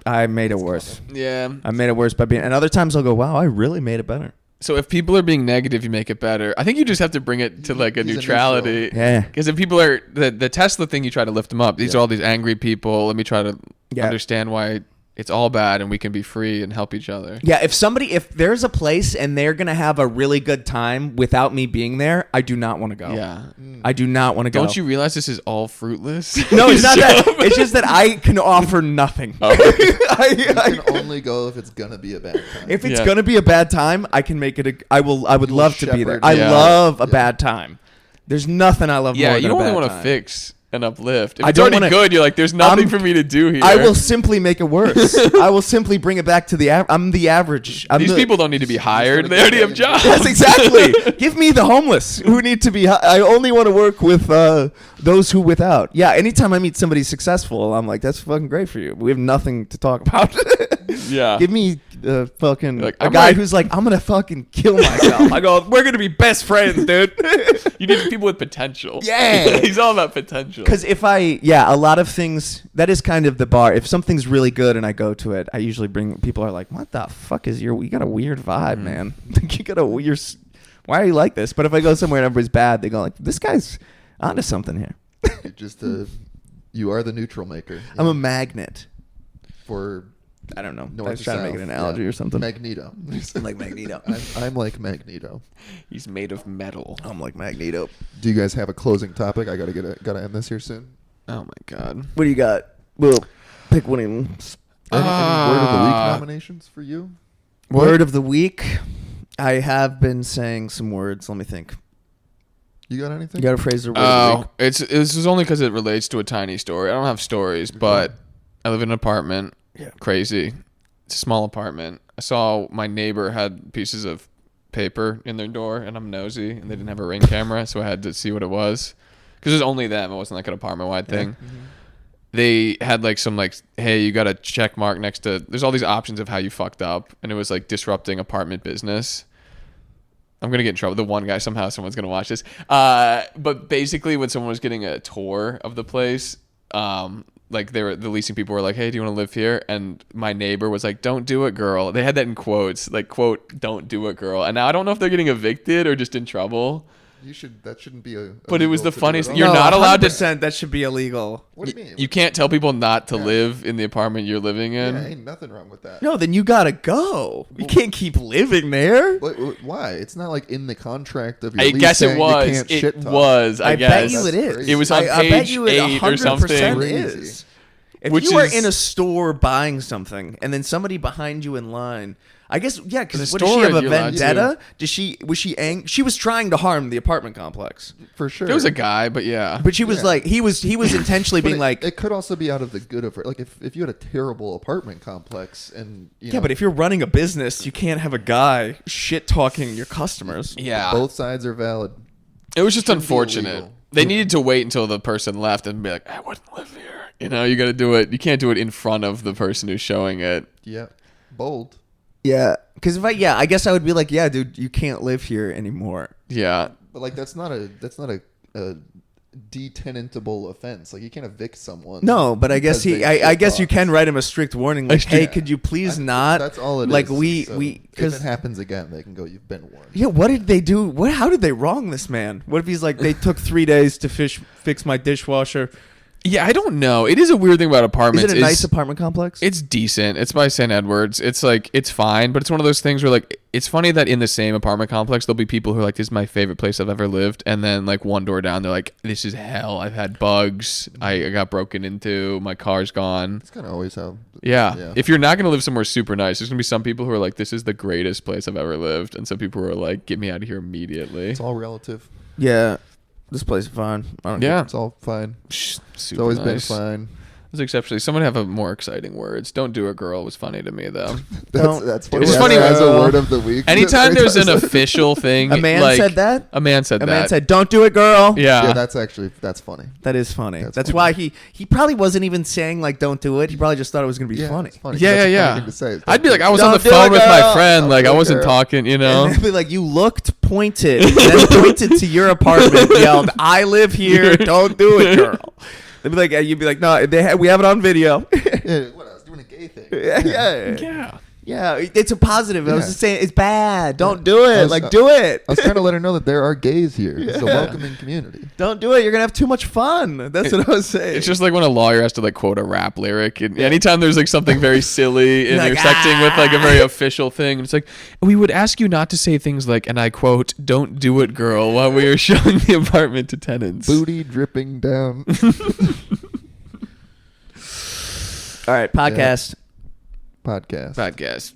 I made it worse. Yeah. I made it worse by being, and other times I'll go, wow, I really made it better. So if people are being negative, you make it better. I think you just have to bring it to like a He's a neutrality. neutral. Yeah. Because if people are the Tesla thing, you try to lift them up. These are all these angry people. Let me try to understand why it's all bad and we can be free and help each other. Yeah, if there's a place and they're going to have a really good time without me being there, I do not want to go. Yeah. I do not want to go. Don't you realize this is all fruitless? No, it's not that. It's just that I can offer nothing. You can only go if it's gonna be a bad time. If it's Yeah. gonna be a bad time, I can make it. I would love to be there. shepherd. I Yeah. love a Yeah. bad time. There's nothing I love Yeah, more you than a only bad want to time. fix and uplift. If I it's don't already wanna- good, you're like, there's nothing I'm- for me to do here. I will simply make it worse. I will simply bring it back to the average. I'm the average. These people don't need to be hired. They already have jobs. Yes, exactly. Give me the homeless who need to be. I only want to work with those who without. Yeah. Anytime I meet somebody successful, I'm like, that's fucking great for you. We have nothing to talk about. Yeah. Give me fucking Like, a I'm guy like- who's like, I'm gonna fucking kill myself. I go, we're gonna be best friends, dude. You need people with potential. Yeah. He's all about potential. Because a lot of things, that is kind of the bar. If something's really good and I go to it, I usually bring, people are like, what the fuck is you got a weird vibe, man. You got a weird, why are you like this? But if I go somewhere and everybody's bad, they go like, this guy's onto something here. You just you are the neutral maker. I'm a magnet. For I don't know. north I was to trying to make south. an analogy or something. Magneto. Like Magneto. I'm like Magneto. He's made of metal. I'm like Magneto. Do you guys have a closing topic? I gotta end this here soon. Oh my god. What do you got? Well, pick one of them. Any word of the week nominations for you? Word of the week. I have been saying some words. Let me think. You got anything? You got a phrase or word of the week? This is only because it relates to a tiny story. I don't have stories, but I live in an apartment. Yeah. Crazy. It's a small apartment. I saw my neighbor had pieces of paper in their door, and I'm nosy, and they didn't have a Ring camera, so I had to see what it was. Because it was only them. It wasn't like an apartment-wide thing. Mm-hmm. They had like some like, hey, you got a check mark next to, there's all these options of how you fucked up, and it was like disrupting apartment business. I'm gonna get in trouble. The one guy, someone's gonna watch this. But basically, when someone was getting a tour of the place, like the leasing people were like, hey, do you want to live here? And my neighbor was like, don't do it, girl. They had that in quotes, like, quote, don't do it, girl. And now I don't know if they're getting evicted or just in trouble. That shouldn't be a. But it was the funniest. You're You're not allowed to. 100% that should be illegal. What do you mean? You can't tell people not to live in the apartment you're living in. Yeah, ain't nothing wrong with that. No, then you gotta go. You can't keep living there. Why? It's not like in the contract of your I lease guess it saying you was. can't It shit talk. was. I guess. bet you it is. crazy. It was on I bet page you it 8 or 100% something. is. If Which you are is- in a store buying something and then somebody behind you in line, I guess because The what does she store have a you're allowed vendetta? Was she angry? She was trying to harm the apartment complex, For sure. There was a guy, but yeah. but she was like he was intentionally But being like it could also be out of the good of her. Like if you had a terrible apartment complex and you yeah, know, but if you're running a business, you can't have a guy shit talking your customers. Yeah. both sides are valid. It was just Shouldn't be unfortunate. illegal. They needed to wait until the person left and be like, I wouldn't live here. You know, you got to do it. You can't do it in front of the person who's showing it. Yeah, bold. Yeah, because I guess I would be like, yeah, dude, you can't live here anymore. Yeah. But like that's not a detenantable offense. Like you can't evict someone. No, but I guess because they I shit guess you talk. can write him a strict warning, like, Strict- hey, could you please not? That's all it is. like So we if because it happens again, they can go. You've been warned. yeah, what did they do? How did they wrong this man? What if he's like, they took 3 days to fix my dishwasher? Yeah, I don't know. It is a weird thing about Is apartments. it a nice apartment complex? It's decent. It's by St. Edwards. It's like, it's fine, but it's one of those things where like, it's funny that in the same apartment complex, there'll be people who are like, this is my favorite place I've ever lived. And then like one door down, they're like, this is hell. I've had bugs. I got broken into. My car's gone. It's kind of always how. Yeah. If you're not going to live somewhere super nice, there's going to be some people who are like, this is the greatest place I've ever lived. And some people who are like, get me out of here immediately. It's all relative. yeah, this place is fine. I don't Yeah. It's all fine. Super It's always been nice. fine. It was exceptionally. Someone have a more exciting words. Don't do it, girl. Was funny to me though. That's funny. It's as- funny as a when- word of the week. Anytime there's an official thing, A man like, said that? A man said A that. man said, "Don't do it, girl." Yeah. Yeah, that's funny. That is funny. That's That's funny. why he probably wasn't even saying like "Don't do it." He probably just thought it was gonna be Yeah, funny. it's funny. Yeah, That's a yeah, funny yeah. thing to say. I'd be like, I was on Don't the do phone it, with my girl. friend. Don't Like, do I it, wasn't girl. talking, you know? And they'd be like, you looked, pointed, then pointed to your apartment, yelled, "I live here. Don't do it, girl." They'd be like, you'd be like, "No, we have it on video." Yeah, what? I was doing a gay thing. yeah. Yeah, it's a positive. I was Yeah. just saying it's bad. Don't do I it. was- Do it. I was trying to let her know that there are gays here. It's a Yeah. welcoming community. Don't do it. You're gonna have too much fun. That's what I was saying. It's just like when a lawyer has to like quote a rap lyric, and anytime there's like something very silly Like, intersecting with like a very official thing, and it's like we would ask you not to say things like, and I quote, "Don't do it, girl," while we are showing the apartment to tenants. Booty dripping down. all right. Podcast. Podcast. Podcast.